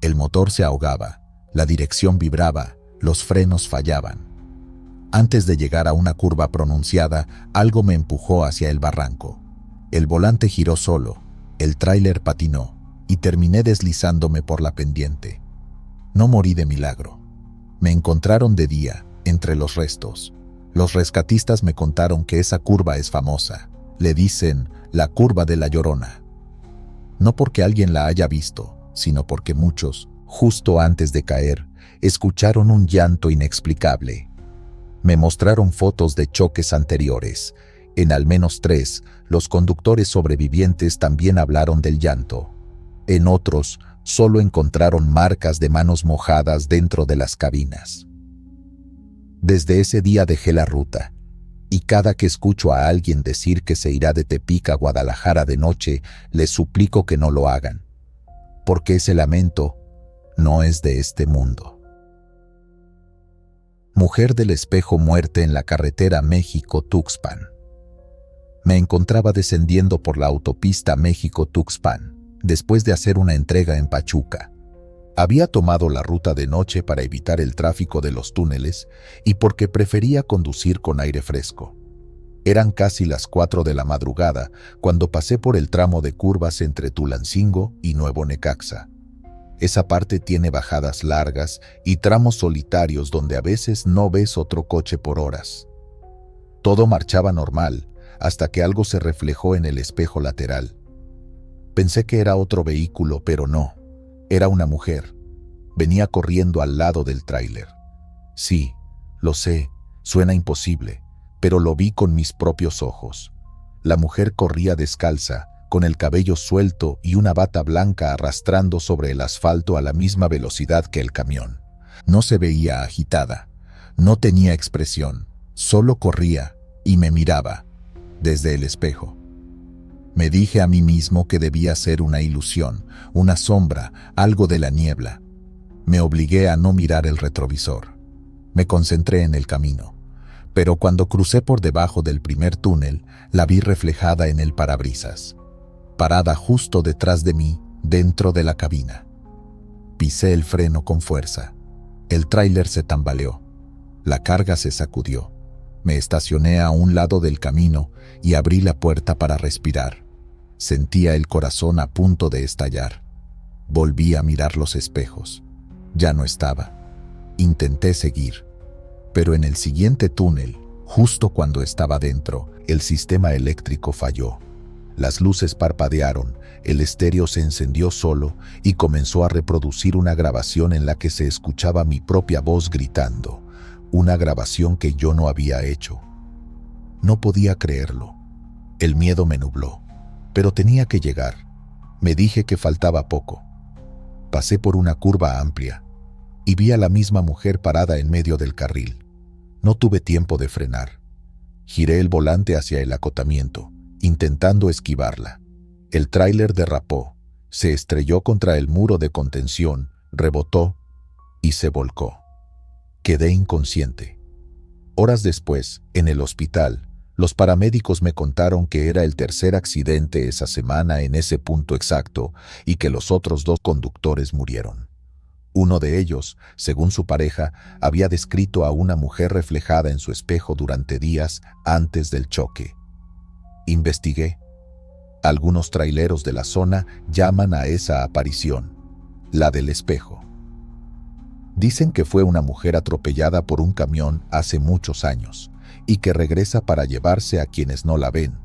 S1: El motor se ahogaba, la dirección vibraba, los frenos fallaban. Antes de llegar a una curva pronunciada, algo me empujó hacia el barranco. El volante giró solo, el tráiler patinó, y terminé deslizándome por la pendiente. No morí de milagro. Me encontraron de día, entre los restos. Los rescatistas me contaron que esa curva es famosa. Le dicen la curva de la Llorona. No porque alguien la haya visto, sino porque muchos, justo antes de caer, escucharon un llanto inexplicable. Me mostraron fotos de choques anteriores. En al menos 3, los conductores sobrevivientes también hablaron del llanto. En otros, solo encontraron marcas de manos mojadas dentro de las cabinas. Desde ese día dejé la ruta, y cada que escucho a alguien decir que se irá de Tepic a Guadalajara de noche, les suplico que no lo hagan, porque ese lamento no es de este mundo. Mujer del espejo muerte en la carretera México-Tuxpan. Me encontraba descendiendo por la autopista México-Tuxpan, después de hacer una entrega en Pachuca. Había tomado la ruta de noche para evitar el tráfico de los túneles y porque prefería conducir con aire fresco. Eran casi las 4 de la madrugada cuando pasé por el tramo de curvas entre Tulancingo y Nuevo Necaxa. Esa parte tiene bajadas largas y tramos solitarios donde a veces no ves otro coche por horas. Todo marchaba normal hasta que algo se reflejó en el espejo lateral. Pensé que era otro vehículo, pero no. Era una mujer. Venía corriendo al lado del tráiler. Sí, lo sé, suena imposible, pero lo vi con mis propios ojos. La mujer corría descalza, con el cabello suelto y una bata blanca arrastrando sobre el asfalto a la misma velocidad que el camión. No se veía agitada, no tenía expresión, solo corría y me miraba, desde el espejo. Me dije a mí mismo que debía ser una ilusión, una sombra, algo de la niebla. Me obligué a no mirar el retrovisor. Me concentré en el camino. Pero cuando crucé por debajo del primer túnel, la vi reflejada en el parabrisas, parada justo detrás de mí, dentro de la cabina. Pisé el freno con fuerza. El tráiler se tambaleó. La carga se sacudió. Me estacioné a un lado del camino y abrí la puerta para respirar. Sentía el corazón a punto de estallar. Volví a mirar los espejos. Ya no estaba. Intenté seguir. Pero en el siguiente túnel, justo cuando estaba dentro, el sistema eléctrico falló. Las luces parpadearon, el estéreo se encendió solo y comenzó a reproducir una grabación en la que se escuchaba mi propia voz gritando. Una grabación que yo no había hecho. No podía creerlo. El miedo me nubló, pero tenía que llegar. Me dije que faltaba poco. Pasé por una curva amplia y vi a la misma mujer parada en medio del carril. No tuve tiempo de frenar. Giré el volante hacia el acotamiento, intentando esquivarla. El tráiler derrapó, se estrelló contra el muro de contención, rebotó y se volcó. Quedé inconsciente. Horas después, en el hospital, los paramédicos me contaron que era el tercer accidente esa semana en ese punto exacto y que los otros 2 conductores murieron. Uno de ellos, según su pareja, había descrito a una mujer reflejada en su espejo durante días antes del choque. Investigué. Algunos traileros de la zona llaman a esa aparición la del espejo. Dicen que fue una mujer atropellada por un camión hace muchos años y que regresa para llevarse a quienes no la ven,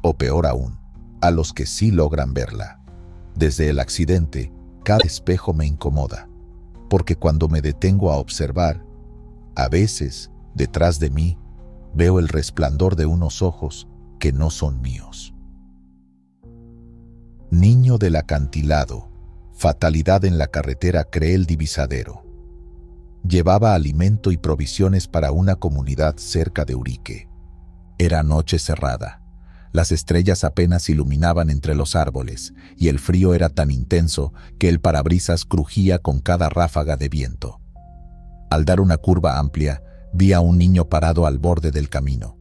S1: o peor aún, a los que sí logran verla. Desde el accidente, cada espejo me incomoda, porque cuando me detengo a observar, a veces, detrás de mí, veo el resplandor de unos ojos que no son míos. Niño del acantilado, fatalidad en la carretera Creel Divisadero. Llevaba alimento y provisiones para una comunidad cerca de Urique. Era noche cerrada. Las estrellas apenas iluminaban entre los árboles y el frío era tan intenso que el parabrisas crujía con cada ráfaga de viento. Al dar una curva amplia, vi a un niño parado al borde del camino.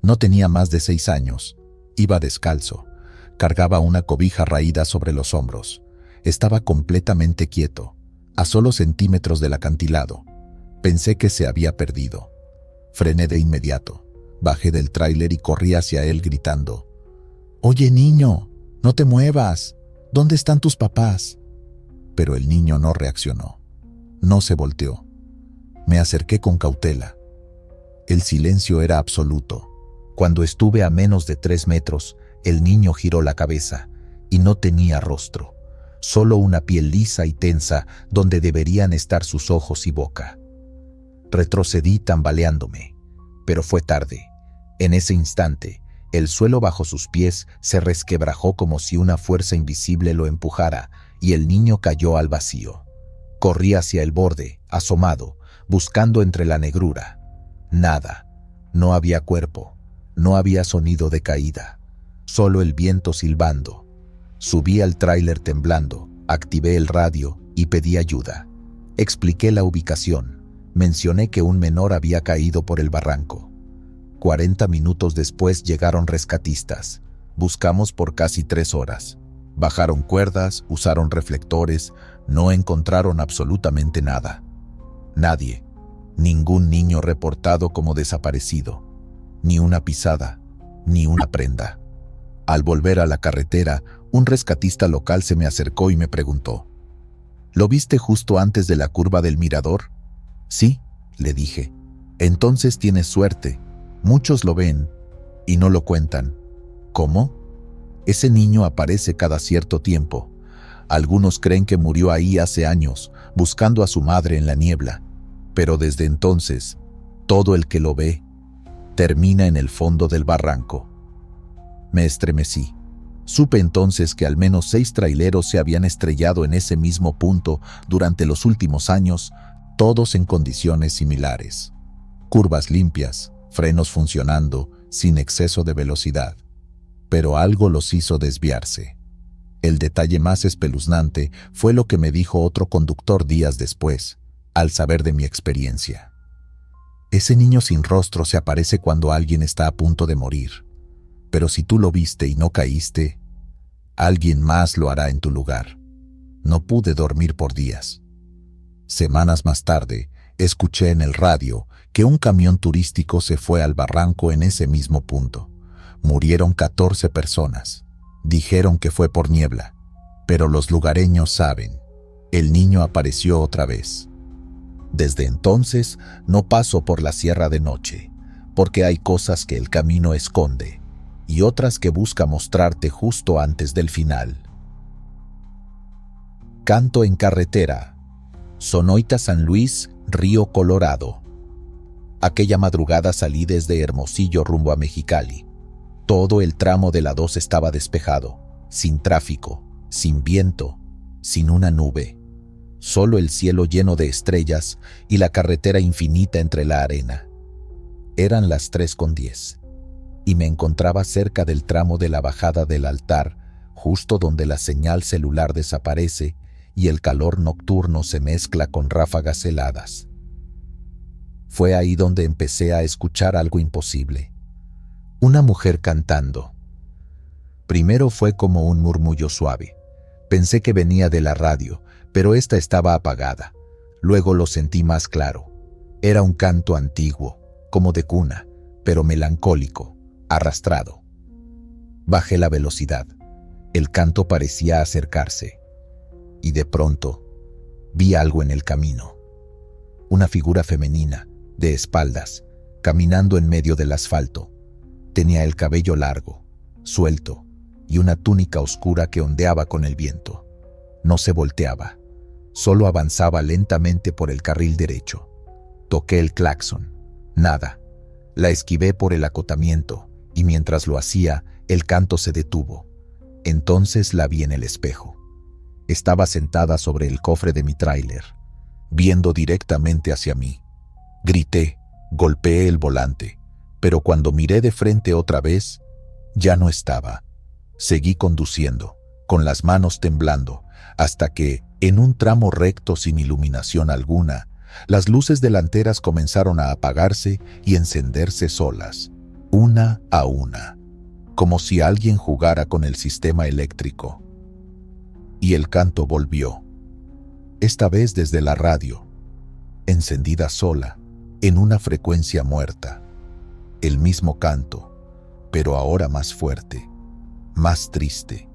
S1: No tenía más de 6 años. Iba descalzo. Cargaba una cobija raída sobre los hombros. Estaba completamente quieto, a solo centímetros del acantilado. Pensé que se había perdido. Frené de inmediato. Bajé del tráiler y corrí hacia él gritando: «Oye, niño, no te muevas. ¿Dónde están tus papás?». Pero el niño no reaccionó. No se volteó. Me acerqué con cautela. El silencio era absoluto. Cuando estuve a menos de 3 metros, el niño giró la cabeza y no tenía rostro. Solo una piel lisa y tensa donde deberían estar sus ojos y boca. Retrocedí tambaleándome, pero fue tarde. En ese instante, el suelo bajo sus pies se resquebrajó como si una fuerza invisible lo empujara y el niño cayó al vacío. Corrí hacia el borde, asomado, buscando entre la negrura. Nada. No había cuerpo. No había sonido de caída. Solo el viento silbando. Subí al tráiler temblando, activé el radio y pedí ayuda. Expliqué la ubicación. Mencioné que un menor había caído por el barranco. 40 minutos después llegaron rescatistas. Buscamos por casi 3 horas. Bajaron cuerdas, usaron reflectores, no encontraron absolutamente nada. Nadie. Ningún niño reportado como desaparecido. Ni una pisada, ni una prenda. Al volver a la carretera, un rescatista local se me acercó y me preguntó: «¿Lo viste justo antes de la curva del mirador?». «Sí», le dije. «Entonces tienes suerte. Muchos lo ven y no lo cuentan». «¿Cómo?». «Ese niño aparece cada cierto tiempo. Algunos creen que murió ahí hace años, buscando a su madre en la niebla. Pero desde entonces, todo el que lo ve termina en el fondo del barranco». Me estremecí. Supe entonces que al menos 6 traileros se habían estrellado en ese mismo punto durante los últimos años, todos en condiciones similares. Curvas limpias, frenos funcionando, sin exceso de velocidad. Pero algo los hizo desviarse. El detalle más espeluznante fue lo que me dijo otro conductor días después, al saber de mi experiencia. «Ese niño sin rostro se aparece cuando alguien está a punto de morir. Pero si tú lo viste y no caíste, alguien más lo hará en tu lugar». No pude dormir por días. Semanas más tarde, escuché en el radio que un camión turístico se fue al barranco en ese mismo punto. Murieron 14 personas. Dijeron que fue por niebla, pero los lugareños saben, el niño apareció otra vez. Desde entonces no paso por la sierra de noche, porque hay cosas que el camino esconde y otras que busca mostrarte justo antes del final. Canto en carretera. Sonoita San Luis, Río Colorado. Aquella madrugada salí desde Hermosillo rumbo a Mexicali. Todo el tramo de la 2 estaba despejado, sin tráfico, sin viento, sin una nube. Solo el cielo lleno de estrellas y la carretera infinita entre la arena. Eran las 3:10 y me encontraba cerca del tramo de la bajada del altar, justo donde la señal celular desaparece y el calor nocturno se mezcla con ráfagas heladas. Fue ahí donde empecé a escuchar algo imposible. Una mujer cantando. Primero fue como un murmullo suave. Pensé que venía de la radio, pero esta estaba apagada. Luego lo sentí más claro. Era un canto antiguo, como de cuna, pero melancólico, arrastrado. Bajé la velocidad. El canto parecía acercarse. Y de pronto, vi algo en el camino. Una figura femenina, de espaldas, caminando en medio del asfalto. Tenía el cabello largo, suelto, y una túnica oscura que ondeaba con el viento. No se volteaba, solo avanzaba lentamente por el carril derecho. Toqué el claxon. Nada. La esquivé por el acotamiento, y mientras lo hacía, el canto se detuvo. Entonces la vi en el espejo. Estaba sentada sobre el cofre de mi tráiler, viendo directamente hacia mí. Grité, golpeé el volante, pero cuando miré de frente otra vez, ya no estaba. Seguí conduciendo, con las manos temblando, hasta que, en un tramo recto sin iluminación alguna, las luces delanteras comenzaron a apagarse y encenderse solas, una a una, como si alguien jugara con el sistema eléctrico. Y el canto volvió, esta vez desde la radio, encendida sola, en una frecuencia muerta. El mismo canto, pero ahora más fuerte, más triste,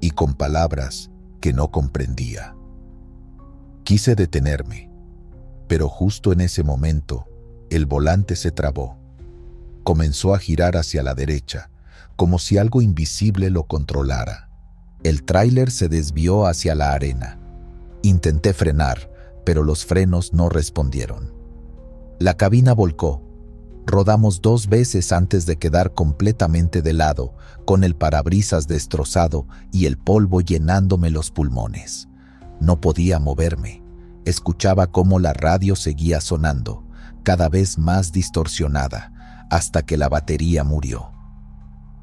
S1: y con palabras que no comprendía. Quise detenerme, pero justo en ese momento, el volante se trabó. Comenzó a girar hacia la derecha, como si algo invisible lo controlara. El tráiler se desvió hacia la arena. Intenté frenar, pero los frenos no respondieron. La cabina volcó. Rodamos 2 veces antes de quedar completamente de lado, con el parabrisas destrozado y el polvo llenándome los pulmones. No podía moverme. Escuchaba cómo la radio seguía sonando, cada vez más distorsionada, hasta que la batería murió.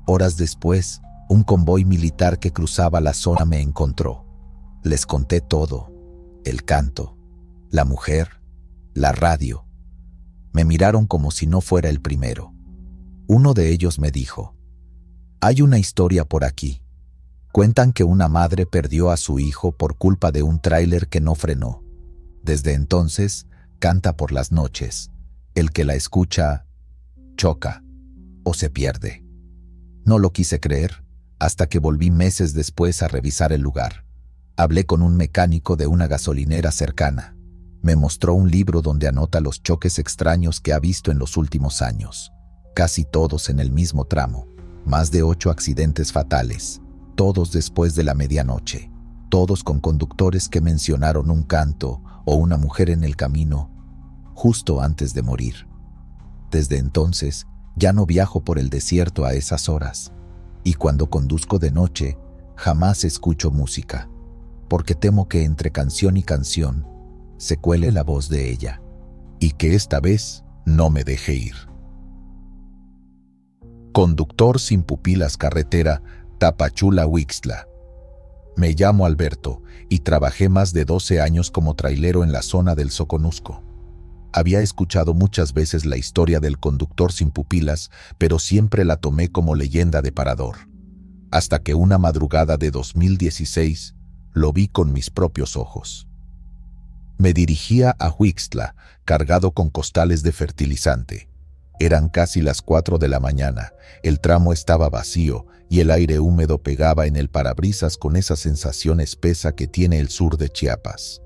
S1: Horas después, un convoy militar que cruzaba la zona me encontró. Les conté todo: el canto, la mujer, la radio. Me miraron como si no fuera el primero. Uno de ellos me dijo: «Hay una historia por aquí. Cuentan que una madre perdió a su hijo por culpa de un tráiler que no frenó. Desde entonces, canta por las noches. El que la escucha, choca o se pierde». No lo quise creer, hasta que volví meses después a revisar el lugar. Hablé con un mecánico de una gasolinera cercana. Me mostró un libro donde anota los choques extraños que ha visto en los últimos años. Casi todos en el mismo tramo. Más de 8 accidentes fatales. Todos después de la medianoche. Todos con conductores que mencionaron un canto o una mujer en el camino, justo antes de morir. Desde entonces, ya no viajo por el desierto a esas horas. Y cuando conduzco de noche, jamás escucho música, porque temo que entre canción y canción se cuele la voz de ella, y que esta vez no me deje ir. Conductor sin pupilas, carretera Tapachula-Huixtla. Me llamo Alberto y trabajé más de 12 años como trailero en la zona del Soconusco. Había escuchado muchas veces la historia del conductor sin pupilas, pero siempre la tomé como leyenda de parador. Hasta que una madrugada de 2016 lo vi con mis propios ojos. Me dirigía a Huixtla, cargado con costales de fertilizante. Eran casi las 4 de la mañana, el tramo estaba vacío y el aire húmedo pegaba en el parabrisas con esa sensación espesa que tiene el sur de Chiapas.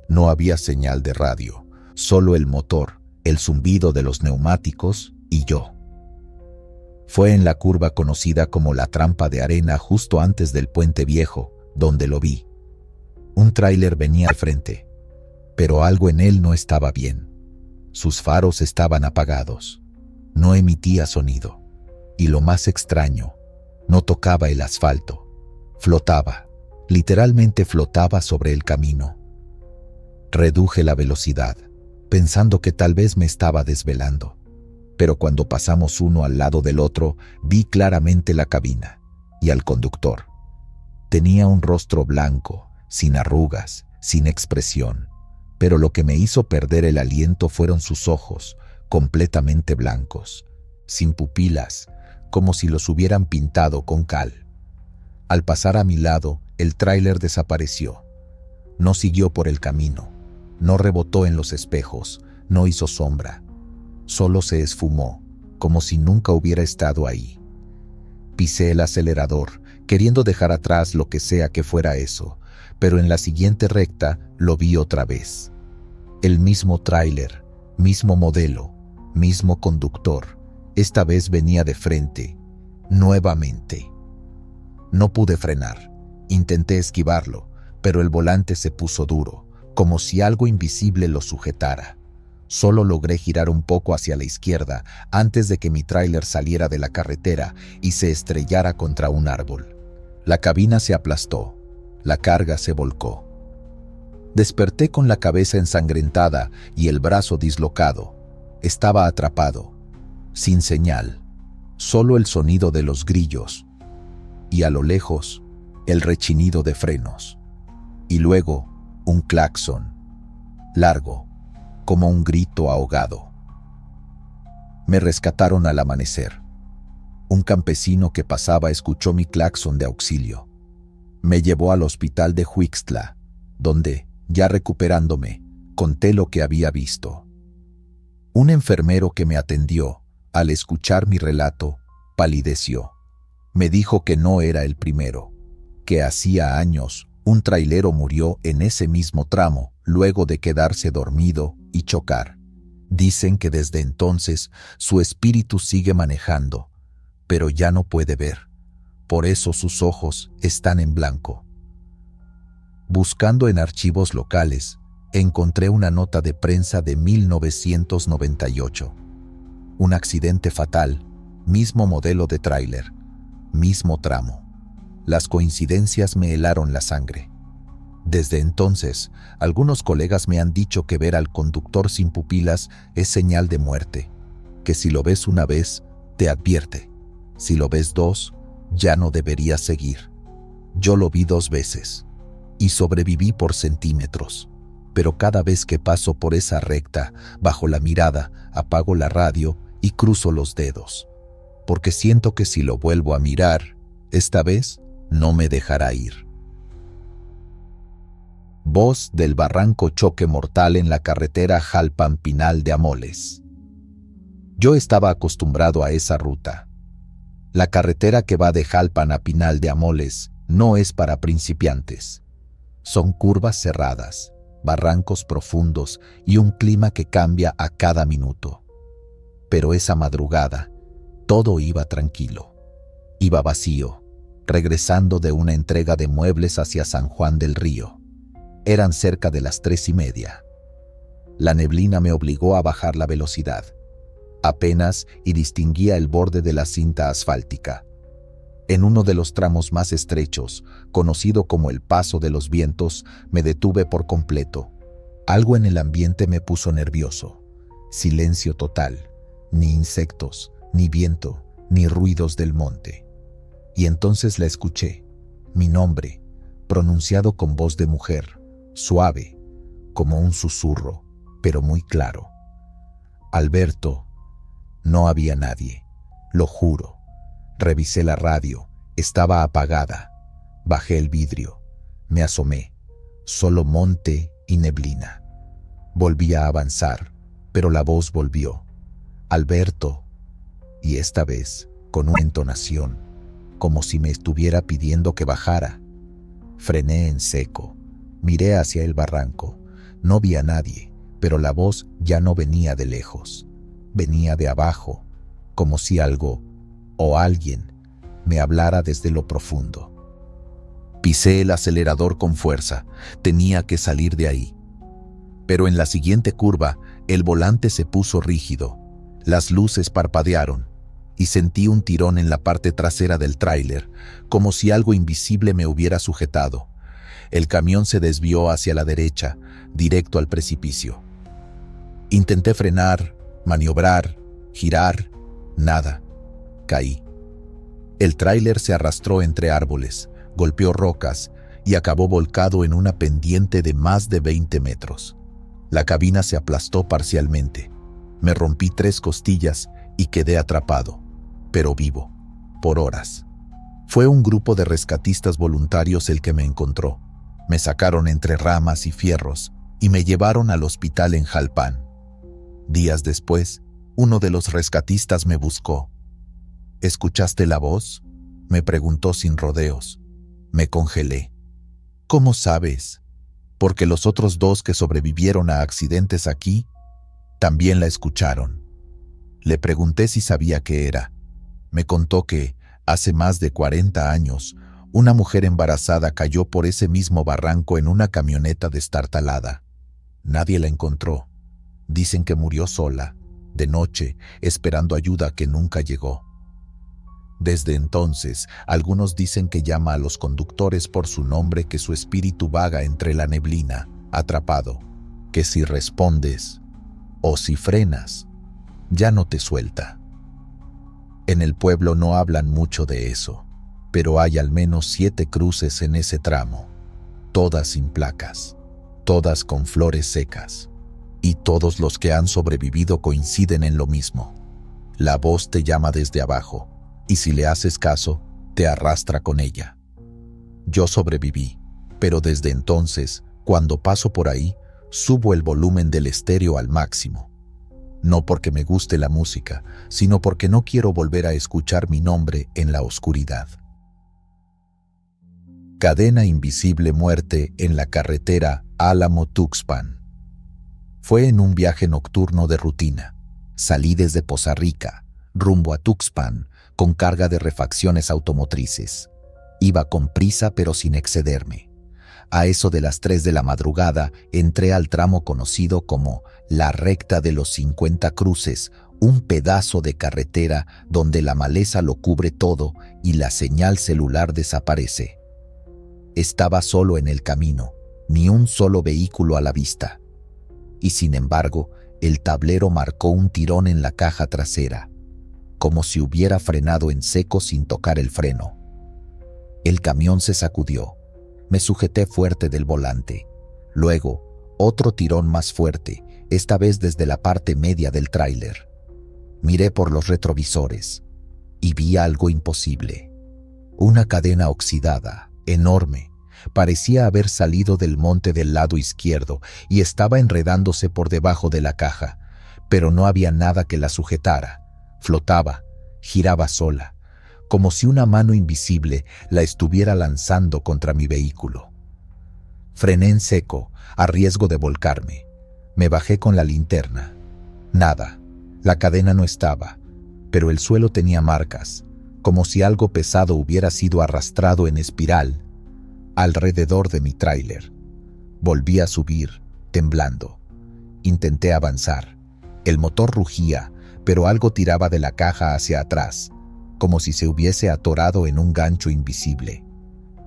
S1: No había señal de radio, solo el motor, el zumbido de los neumáticos y yo. Fue en la curva conocida como la Trampa de Arena, justo antes del Puente Viejo, donde lo vi. Un tráiler venía al frente, pero algo en él no estaba bien. Sus faros estaban apagados. No emitía sonido. Y lo más extraño, no tocaba el asfalto. Flotaba. Literalmente flotaba sobre el camino. Reduje la velocidad, pensando que tal vez me estaba desvelando. Pero cuando pasamos uno al lado del otro, vi claramente la cabina y al conductor. Tenía un rostro blanco, sin arrugas, sin expresión. Pero lo que me hizo perder el aliento fueron sus ojos, completamente blancos, sin pupilas, como si los hubieran pintado con cal. Al pasar a mi lado, el tráiler desapareció. No siguió por el camino, no rebotó en los espejos, no hizo sombra. Solo se esfumó, como si nunca hubiera estado ahí. Pisé el acelerador, queriendo dejar atrás lo que sea que fuera eso, pero en la siguiente recta lo vi otra vez. El mismo tráiler, mismo modelo, mismo conductor. Esta vez venía de frente, nuevamente. No pude frenar. Intenté esquivarlo, pero el volante se puso duro, como si algo invisible lo sujetara. Solo logré girar un poco hacia la izquierda antes de que mi tráiler saliera de la carretera y se estrellara contra un árbol. La cabina se aplastó, la carga se volcó. Desperté con la cabeza ensangrentada y el brazo dislocado. Estaba atrapado, sin señal, solo el sonido de los grillos. Y a lo lejos, el rechinido de frenos. Y luego, un claxon, largo, como un grito ahogado. Me rescataron al amanecer. Un campesino que pasaba escuchó mi claxon de auxilio. Me llevó al hospital de Huixtla, donde, ya recuperándome, conté lo que había visto. Un enfermero que me atendió, al escuchar mi relato, palideció. Me dijo que no era el primero, que hacía años un trailero murió en ese mismo tramo luego de quedarse dormido y chocar. Dicen que desde entonces su espíritu sigue manejando, pero ya no puede ver. Por eso sus ojos están en blanco. Buscando en archivos locales, encontré una nota de prensa de 1998. Un accidente fatal, mismo modelo de tráiler, mismo tramo. Las coincidencias me helaron la sangre. Desde entonces, algunos colegas me han dicho que ver al conductor sin pupilas es señal de muerte, que si lo ves una vez, te advierte. Si lo ves dos, ya no deberías seguir. Yo lo vi 2 veces y sobreviví por centímetros, pero cada vez que paso por esa recta, bajo la mirada, apago la radio y cruzo los dedos, porque siento que si lo vuelvo a mirar, esta vez no me dejará ir. Voz del Barranco, choque mortal en la carretera Jalpan-Pinal de Amoles. Yo estaba acostumbrado a esa ruta. La carretera que va de Jalpan a Pinal de Amoles no es para principiantes. Son curvas cerradas, barrancos profundos y un clima que cambia a cada minuto. Pero esa madrugada, todo iba tranquilo. Iba vacío, regresando de una entrega de muebles hacia San Juan del Río. Eran cerca de las 3:30. La neblina me obligó a bajar la velocidad. Apenas y distinguía el borde de la cinta asfáltica. En uno de los tramos más estrechos, conocido como el Paso de los Vientos, me detuve por completo. Algo en el ambiente me puso nervioso. Silencio total. Ni insectos, ni viento, ni ruidos del monte. Y entonces la escuché. Mi nombre, pronunciado con voz de mujer, suave, como un susurro, pero muy claro. Alberto. No había nadie, lo juro. Revisé la radio, estaba apagada. Bajé el vidrio, me asomé. Solo monte y neblina. Volví a avanzar, pero la voz volvió. Alberto. Y esta vez, con una entonación, como si me estuviera pidiendo que bajara. Frené en seco. Miré hacia el barranco. No vi a nadie, pero la voz ya no venía de lejos. Venía de abajo, como si algo o alguien me hablara desde lo profundo. Pisé el acelerador con fuerza. Tenía que salir de ahí. Pero en la siguiente curva, El volante se puso rígido, las luces parpadearon y sentí un tirón en la parte trasera del tráiler, como si algo invisible me hubiera sujetado. El camión se desvió hacia la derecha, directo al precipicio. Intenté frenar, maniobrar, girar, nada. Caí. El tráiler se arrastró entre árboles, golpeó rocas y acabó volcado en una pendiente de más de 20 metros. La cabina se aplastó parcialmente. Me rompí 3 costillas y quedé atrapado, pero vivo, por horas. Fue un grupo de rescatistas voluntarios el que me encontró. Me sacaron entre ramas y fierros y me llevaron al hospital en Jalpan. Días después, uno de los rescatistas me buscó. ¿Escuchaste la voz?, me preguntó sin rodeos. Me congelé. ¿Cómo sabes? Porque los otros 2 que sobrevivieron a accidentes aquí también la escucharon. Le pregunté si sabía qué era. Me contó que, hace más de 40 años, una mujer embarazada cayó por ese mismo barranco en una camioneta destartalada. Nadie la encontró. Dicen que murió sola, de noche, esperando ayuda que nunca llegó. Desde entonces, algunos dicen que llama a los conductores por su nombre, que su espíritu vaga entre la neblina, atrapado, que si respondes o si frenas, ya no te suelta. En el pueblo no hablan mucho de eso, pero hay al menos 7 cruces en ese tramo, todas sin placas, todas con flores secas, y todos los que han sobrevivido coinciden en lo mismo. La voz te llama desde abajo, y si le haces caso, te arrastra con ella. Yo sobreviví, pero desde entonces, cuando paso por ahí, subo el volumen del estéreo al máximo. No porque me guste la música, sino porque no quiero volver a escuchar mi nombre en la oscuridad. Cadena invisible, muerte en la carretera Álamo-Tuxpan. Fue en un viaje nocturno de rutina. Salí desde Poza Rica, rumbo a Tuxpan, con carga de refacciones automotrices. Iba con prisa pero sin excederme. A eso de las 3 de la madrugada entré al tramo conocido como la recta de los 50 cruces, un pedazo de carretera donde la maleza lo cubre todo y la señal celular desaparece. Estaba solo en el camino, ni un solo vehículo a la vista. Y sin embargo, el tablero marcó un tirón en la caja trasera, como si hubiera frenado en seco sin tocar el freno. El camión se sacudió. Me sujeté fuerte del volante. Luego, otro tirón más fuerte, esta vez desde la parte media del tráiler. Miré por los retrovisores y vi algo imposible. Una cadena oxidada, enorme, parecía haber salido del monte del lado izquierdo y estaba enredándose por debajo de la caja, pero no había nada que la sujetara. Flotaba, giraba sola, como si una mano invisible la estuviera lanzando contra mi vehículo. Frené en seco, a riesgo de volcarme. Me bajé con la linterna. Nada, la cadena no estaba, pero el suelo tenía marcas, como si algo pesado hubiera sido arrastrado en espiral alrededor de mi tráiler. Volví a subir, temblando. Intenté avanzar. El motor rugía, pero algo tiraba de la caja hacia atrás, como si se hubiese atorado en un gancho invisible.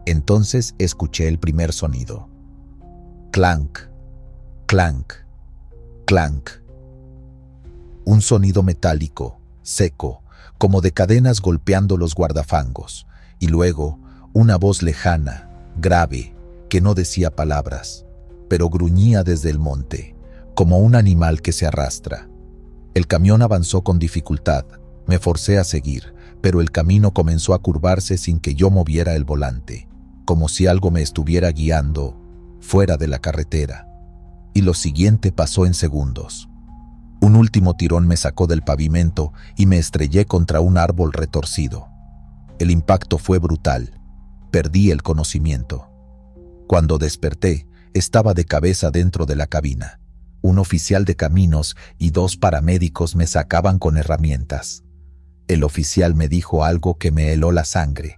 S1: Entonces escuché el primer sonido. Clank, clank, clank. Un sonido metálico, seco, como de cadenas golpeando los guardafangos, y luego una voz lejana, grave, que no decía palabras, pero gruñía desde el monte, como un animal que se arrastra. El camión avanzó con dificultad. Me forcé a seguir, pero el camino comenzó a curvarse sin que yo moviera el volante, como si algo me estuviera guiando fuera de la carretera. Y lo siguiente pasó en segundos. Un último tirón me sacó del pavimento y me estrellé contra un árbol retorcido. El impacto fue brutal. Perdí el conocimiento. Cuando desperté, estaba de cabeza dentro de la cabina. Un oficial de caminos y 2 paramédicos me sacaban con herramientas. El oficial me dijo algo que me heló la sangre.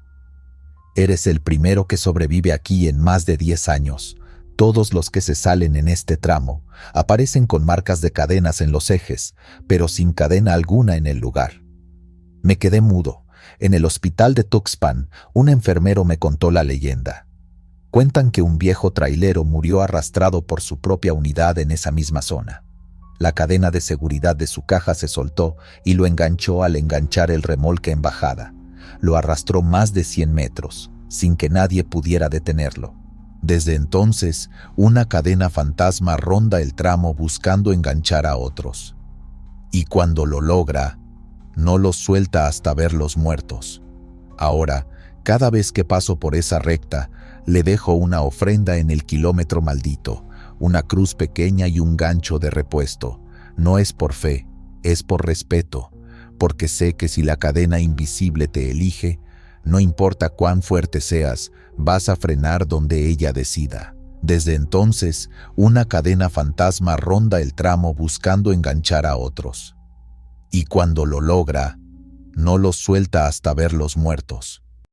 S1: «Eres el primero que sobrevive aquí en más de 10 años. Todos los que se salen en este tramo aparecen con marcas de cadenas en los ejes, pero sin cadena alguna en el lugar. Me quedé mudo. En el hospital de Tuxpan, un enfermero me contó la leyenda. Cuentan que un viejo trailero murió arrastrado por su propia unidad en esa misma zona. La cadena de seguridad de su caja se soltó y lo enganchó al enganchar el remolque en bajada. Lo arrastró más de 100 metros, sin que nadie pudiera detenerlo. Desde entonces, una cadena fantasma ronda el tramo buscando enganchar a otros. Y cuando lo logra, no los suelta hasta verlos muertos. Ahora, cada vez que paso por esa recta, le dejo una ofrenda en el kilómetro maldito, una cruz pequeña y un gancho de repuesto. No es por fe, es por respeto, porque sé que si la cadena invisible te elige, no importa cuán fuerte seas, vas a frenar donde ella decida. Desde entonces, una cadena fantasma ronda el tramo buscando enganchar a otros. Y cuando lo logra, no los suelta hasta verlos muertos.